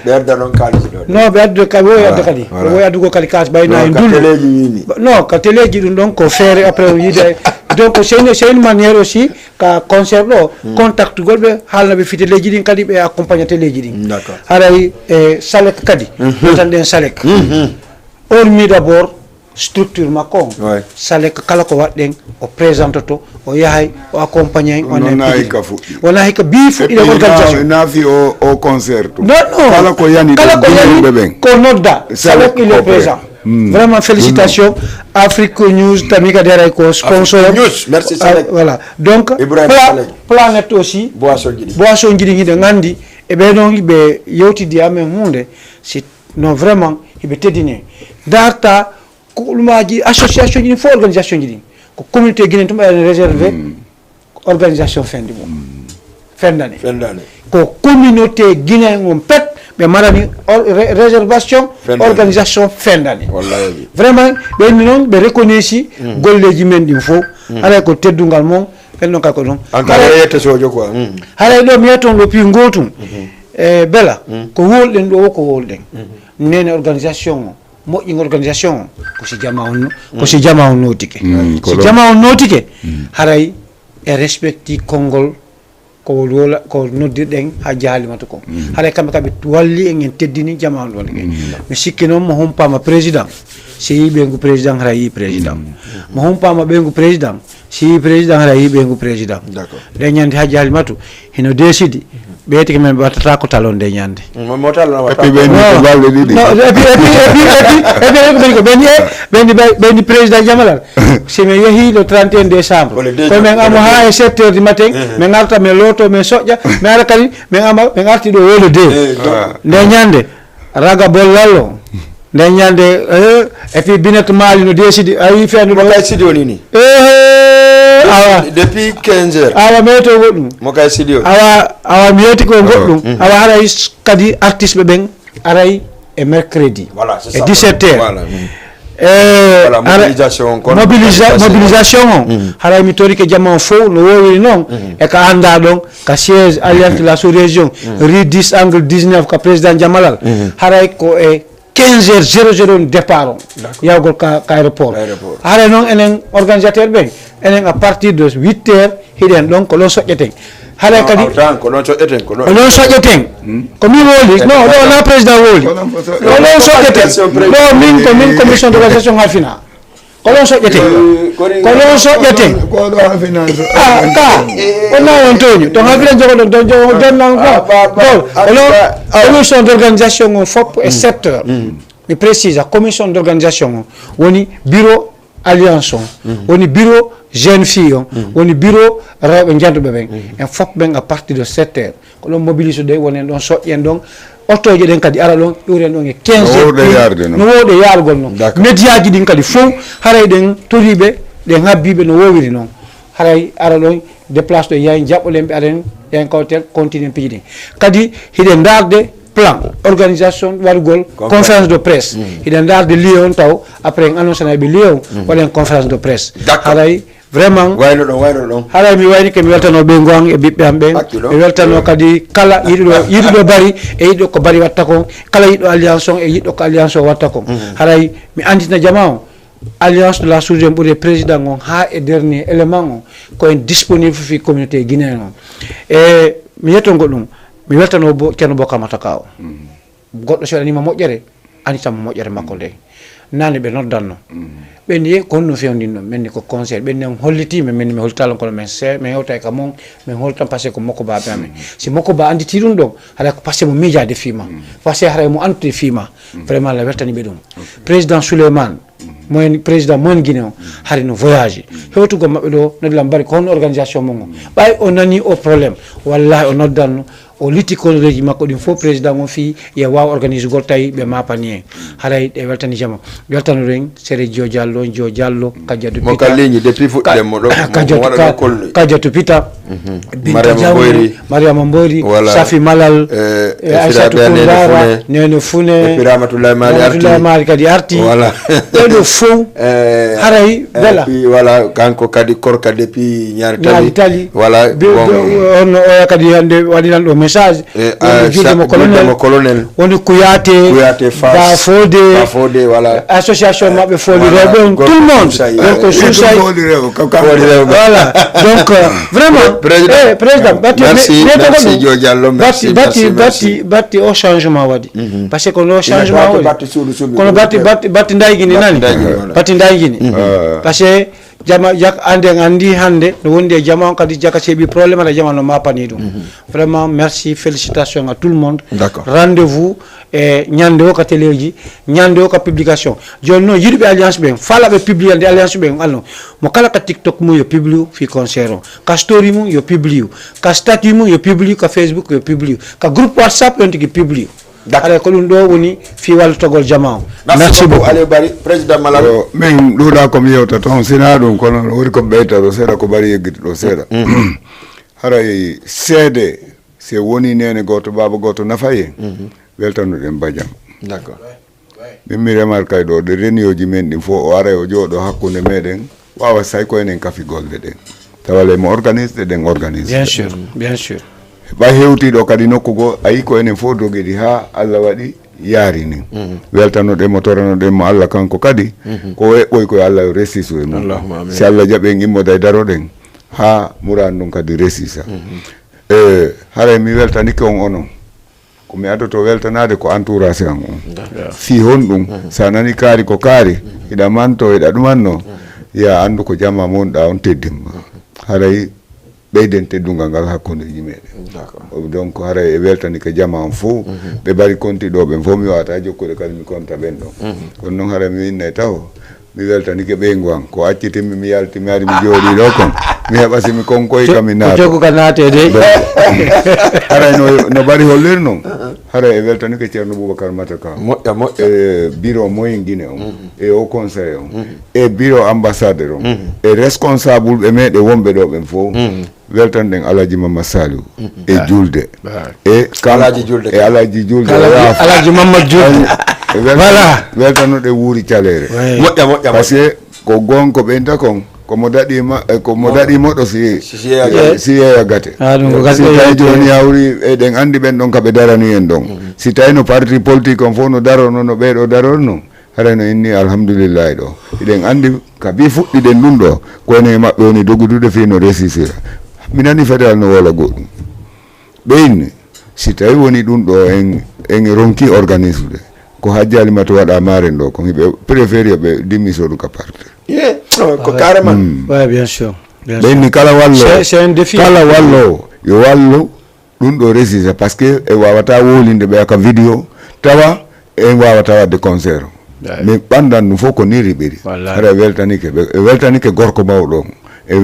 ɓe adda ɗon kaalisi ɗo non ɓe addude kadi woy adda kadi woy addugo kadi kalis ɓayna en dulleji non ka téléji ɗum ɗon ko feere après yide donc c'est une manière aussi ka concert ɗo contact golɓe haalnaɓe fi téléji ɗin kadi ɓe accompagne téléji ɗin haray e salek kadi tan ɗen salek hormis d'abord structure makko on salek kala ko waɗɗen o présente to o yahay o accompagne wona hikka fuɗɗi wona hikka bi fuɗɗi organisation naafi o concert non kala ko yani ɓen ko nodda salek il est présent vraiment félicitations Afrique News tami kadi aray ko sponsor news merci salek voilà donc planète aussi boisson jiɗi hiɗe gandi e ɓe noon hiɓe yewtidi amen hunde si non vraiment hiɓe teddine darta ko ɗumaji association ji ɗin fof organisation ji ɗin ko communauté guinéen tum ɓeɗen réservé organisation fendi mum fendane ko communauté guinéen on pet ɓe marani réservation organisation fendane vraiment ɓenni noon ɓe reconnaissi golleji men ɗin fof alay ko teddungal moon ɓen ɗon kay ko ɗon encore yette sojo quoi haray ɗo mi yetton ɗo pi gotum bela ko wolɗen ɗo ko wolɗen nene organisation o moƴƴin organisation o ko si jama on notike si jama on notike haray e respecti konngol ko noddirɗen ha jaalimata ko haray kamɓe kaɓe walli en teddini jama on ɗon mi sikki noon mo humpama président si yi ɓeygu président hara yi président mo humpama ɓeygu président si yi président hara yi ɓeygu président nde ñande ha jaalimatu hino décidi ɓeyti ko men ɓe wattata ko talon nde ñande ɓeyni président Jamalal si min yeehi le 31 décembre ko min amo ha e 7 heures du matin min arta min looto min soƴƴa mi ara kadi min arti ɗo wolo de nde ñande raga bollallo nde ñande et puis Binet Mali no décidi a wi fendu ɗo kay sidi woni ni awa depuis 15 heures awa meto goɗɗum mo kay sidi o awa mi yeti ko goɗɗum awa haray kadi artiste ɓe ɓen aray e mercredi e 17 heures mobilisation o haray mi tori ke jamma o fof no wowiri noon e ka anda ɗon ka siège alliance de la sous-région rue 10 angle 19 ka président Jamalal haray ko e 15 heures 00 départ on yawgol ka aéroport haray noon enen organisateur ɓen enen à partir de 8 heures hiɗen ɗon ko ɗon soƴƴeten haray kadi ko ɗon soƴƴeten ko min woli non ɗo na président woli ko ɗon soƴƴeten ɗo min commission d'organisation halfina ko ɗon soƴƴeten on on toño to halfina jogoɗon to jonnan commission d'organisation o fop e secteur mi précise a commission d'organisation o woni bureau alliance on woni bureau jeune fille on woni bureau rewɓe janduɓe ɓen en fof ɓen à partir de 7 heures ko ɗon mobilise ɗo wonen ɗon soƴƴen ɗon otoje ɗen kadi ara ɗon ƴuren ɗon e 15 heures no wowɗe yargol noon média ji ɗin kadi fof haray ɗen toriɓe ɗen habbiɓe no wowiri noon haray ara ɗon déplace ɗo yahen jaɓɓolen ɓe aɗen yahen kawtel continue piiji ɗin kadi hiɗen darde plan organisation wargol conférence de presse hiɗen darde lieu on taw après en annonce naɓe lieu on waɗen conférence de presse haray vraiment wayno ɗon haray mi wayni ke mi weltano ɓe gon e ɓiɓɓe am ɓen mi weltano kadi kala yiɗuɗo bari e yiɗɗo ko bari watta kon kala yiɗɗo alliance on e yiɗɗo ko alliance o watta kon haray mi andina jama o alliance de la sous-région ɓuuri président on ha e dernier élément o ko en disponible fi communauté guinéen on e mi yetto goɗɗum mi weltano ceerno Bokamata Ka o goɗɗo so waɗanima moƴƴere anditama moƴƴere makko nde nane ɓe noddanno ɓenni ye ko honno fewndinɗon ɓenni ko conseil ɓenni en hollitima min mi hollitalon kono min hewta e ka mon min holtan par ce que ko makko baɓe amen si makko ba anditi ɗum ɗon haɗa ko par ce que mo miijade fiima par ce que haɗa mo antude fiima vraiment la weltaniɓe ɗum président Souleymane moyen président moyen Guinée o haade no voyage hewtugo maɓɓe ɗo noddilam bari ko honno organisation mon o ɓay o nani o probléme wallahi o noddanno o litti konoreji makko ɗin fof président on fi ye wawa organise gol tawi ɓe mapani en haray ɗe weltani jama weltano ɗen sére Dio Diallo Kadiatou Pita kalliñi depuis fuɗɗemo ɗo Kadiatou Pita Binta Diawne Mariama Mbori Safi Malal Aissatou Koundara Nene Fune Ramatoulaye Mali kadi arti ɓeɗo fof haray bela voilà kanko kadi korka depuis ñaari tali voilà on oya kadi hande waɗinan ɗo message juuɗemo colonel woni Kouyaté Bafode voilà association maɓɓe Foli Rewɓe tout le monde donc Sousay voilà donc vraiment président batti o changement waɗi par ce que no changement waɗi kono batti daygini nani batti daygini par ce que jama jak ande andi hande no wondi e jama on kadi jaka seeɓi probléme ala jama no mapani ɗum vraiment merci félicitations à tout le monde rendez-vous e ñande o ka téléji ñande o ka publication joni noon yiɗuɓe alliance ɓen falaɓe publie nde alliance ɓen alno mo kala ka TikTok mum yo publie fi concert o ka story mum yo publie ka statut mum yo publie ka Facebook yo publie ka groupe WhatsApp ɗon tigui publie aɗa ko ɗum ɗo woni fi wallotogol jama o merci beaucoup Aliou Bari président Malal min ɗuɗa komi yewta toon sina ɗum kono woni komi ɓeyta ɗo seeɗa ko bari yeggiti ɗo seeɗa haray seede se woni nene goto baba goto nafaye weltanuɗen badiam d'accord min mi remarque ɗo ɗe renioji men ɗin fof o ara o jooɗo hakkude meɗen wawa say ko enen kafigolɗe ɗen tawale mo organise den organise bien sûr ba hewtiɗo kadi nokkugo ayi ko enen fof dogedi ha Allah waɗi yaari ni weltanoɗe mo toranoɗe mo Allah kanko kadi ko weɓɓoy koye Allah yo resisu e mum si Allah jaɓe immoda e daroɗen ha muran ɗum kadi resisa haray mi weltanike on onon ko mi adoto weltanade ko entourage an on fi hon ɗum sa nani kaari ko kaari iɗa manto iɗa ɗumanno ya andu ko jamma monɗa on teddimma haray ɓeyden teddungal ngal hakkundeji meɗen donc haray e weltanike jama on fof ɓe bari kontiɗoɓe fof mi wawata jokkude kadi mi konta ɓen ɗon kono noon haray mi winne taw mi weltanike ɓeygu an ko accitimmi mi yalti mi ari mi jooɗi ɗo kon mi heɓa simi konkoy kam mi naato ka naate de haray no bari holliri noon haray e weltanike ceerno boubacar mataka e bureau moyen guine on e au conseil on e bureau ambassadeur on e responsable ɓe meɗe wonɓe ɗo ɓen fof weltanɗen alaji mamma saliou e julde e alaji julde alaji mamma julde voilà weltanoɗe wuuri calere moƴƴa par ce que ko gonko ɓenta kon komo daɗi moɗo si yeeya gate si tawi joni hawri eɗen andi ɓen ɗon kaɓe darani en ɗon si tawi no parti politique on fof no darono no ɓeɗo daron noon haray no inni alhamdoulillahi ɗo eɗen andi ka bi fuɗɗiɗen ɗum ɗo koyne e maɓɓe woni dogudude fi no resisira mi nani fédéral no wola goɗɗum ɓeyni si tawi woni ɗum ɗo en ronki organisme ko hajji alimata waɗa maren ɗo ko hiɓe préféré ɓe dimmisoɗu ka parti ko carrément bien sûr ɓenni kala wallo yo wallu ɗum ɗo resisa par ce que e wawata wolinde ɓe aka vidéo tawa en wawata wadde concert mais ɓandan ɗum fof ko ni riɓiri hara weltanike ɓe e weltanike gorko mawɗo on e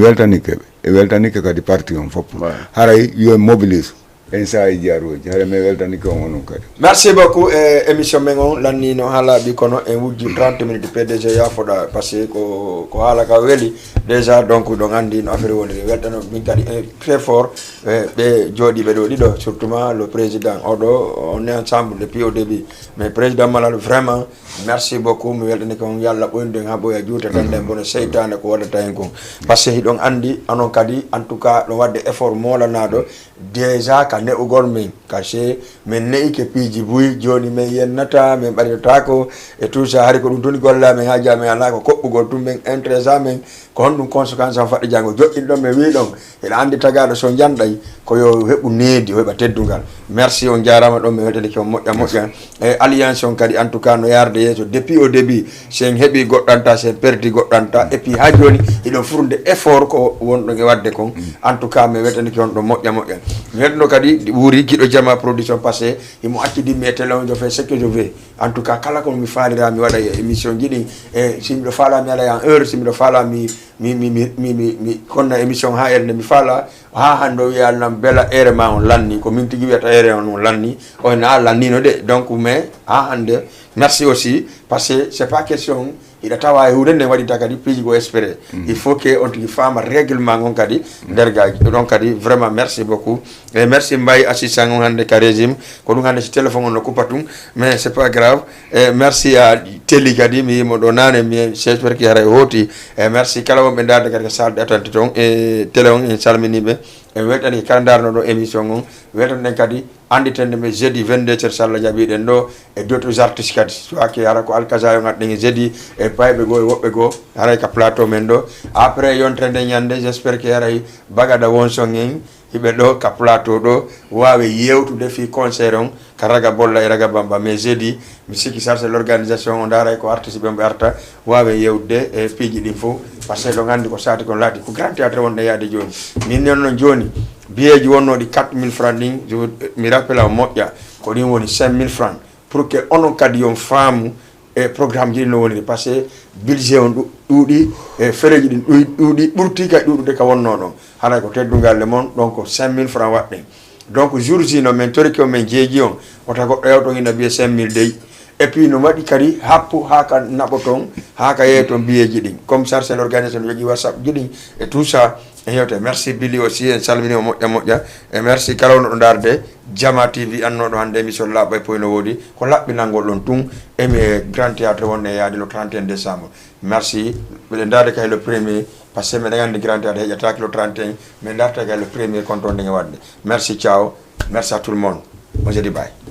weltanike kadi parti on fof haray yo mobilise en sayi jaaroji hara mi weltanike on onon kadi merci beaucoup émission men on lannino haalaɓi kono en wujji 30 minutes PDG yafoɗa par ce que ko haala ka weeli déjà donc ɗon andi no affaire woniri weltano min kadi très fort ɓe jooɗiɓe ɗo ɗiɗo surtout le président oɗo on est ensemble depuis au début mais président Malal vraiment merci beaucoup mi weltanike on yallah ɓoynude ha ɓoya juuta tande bono seytane ko waɗata hen kon par ce que hiɗon andi anon kadi en tout cas ɗo wadde effort molanaɗo déjà ka ne'ugol min kace min ne'i ke piiji buyi joni min yennata min ɓaritotako e tout ça hari ko ɗum toni golla min haaji amin ala ko koɓɓugol tum min intéressant min ko honɗum conséquence on faɗɗi janggo joƴƴin ɗon mi wi ɗon ina andi tagaɗo so janɗay koyo heɓu needi heɓa teddungal merci on jarama ɗon mi weltanike on moƴƴa e alliance on kadi en tout cas no yarde yeeso depuis au début sen heeɓi goɗɗanta sen perdi goɗɗanta et puis ha joni iɗon furde effort ko wonɗon e wadde kon en tout cas mi weltanike on ɗon moƴƴa mi weltano kadi wuuri kiɗo jama production passé imo accidimmi e télé on jo fait ce que je veux en tout cas kala kono mi faalira mi waɗa émission jiɗi e simiɗo faalami ala en heure simiɗo faalami mi konna émission ha erde mi faala ha hande o wiyalnam beela ere ma on lanni ko min tigui wiyata ere on lanni o na lannino de donc mais ha hande merci aussi parce que c'est pas question ida tawa e huude nde waɗita kadi piiji go espéré il faut que on tigi faama règlement on kadi ndergaji donc kadi vraiment merci beaucoup et merci Mbaye assistant on hande ka régime ko ɗum hande si téléphone on no coupa tum mais c'est pas grave et merci à Telly kadi mi yimo ɗo nane mi j'espère que haray hooti e merci kala wonɓe darde kadi ko salde attente toon e télé on en salminiɓe e weltani kala darnoɗo émission on weltanen kadi anditende me jeudi 22h salla jaɓiɗen ɗo e d'autres artistes kadi soaki hara ko alkaza o gadɗen jeudi e payɓe goo e woɓɓe goo haray ka plateau men ɗo après yontrede ñande j'espère que haray bagada wonson en hiɓe ɗo ka plateau ɗo wawi yewtude fi concert on ka raga bolla e raga bamba mais jeudi mi sikki chargé l'organisation o daray ko artiste ɓe ɓe arta wawi yewtude e piiji ɗin fof par ce que ɗo gandi ko sati kon laati ko grand théâtre wonɗe yaade joni min noon joni biyeji wonnoɗi 4000 francs ɗin mi rappelle o moƴƴa ko ɗin woni 5000 francs pour que onon kadi yon faamu e programme ji ɗi no woniri par ce que budget on ɗuuɗi e fereji ɗin ɗuuɗi ɓurti kay ɗuuɗude ka wonno ɗon haɗa ko teddungal le moon donc 5000 francs waɗɗen donc jour ji no min toriki o min jeeji on wota goɗɗo yewton ina biye 5000 dey et puis no waɗi kadi happu ha ka naɓo toon ha ka yeey toon biyeji ɗin comme ça c'est l'organisation no jogui whatsapp ji ɗin et tout ça e yewte merci Billy aussi en salmini o moƴƴa e merci kala wonɗo darde Jama TV annoɗo hande émission laaɓa e poyno woodi ko laɓɓinalngol ɗon tun emi e grand théâtre wonne yaade le 31 décembre merci ɓeɗe darde kay le premier par que meɗen andi grand théâtre heƴata kilo 31 mais darta le premier compte on ndege wadde merci ciao merci à tout le monde on se dit bye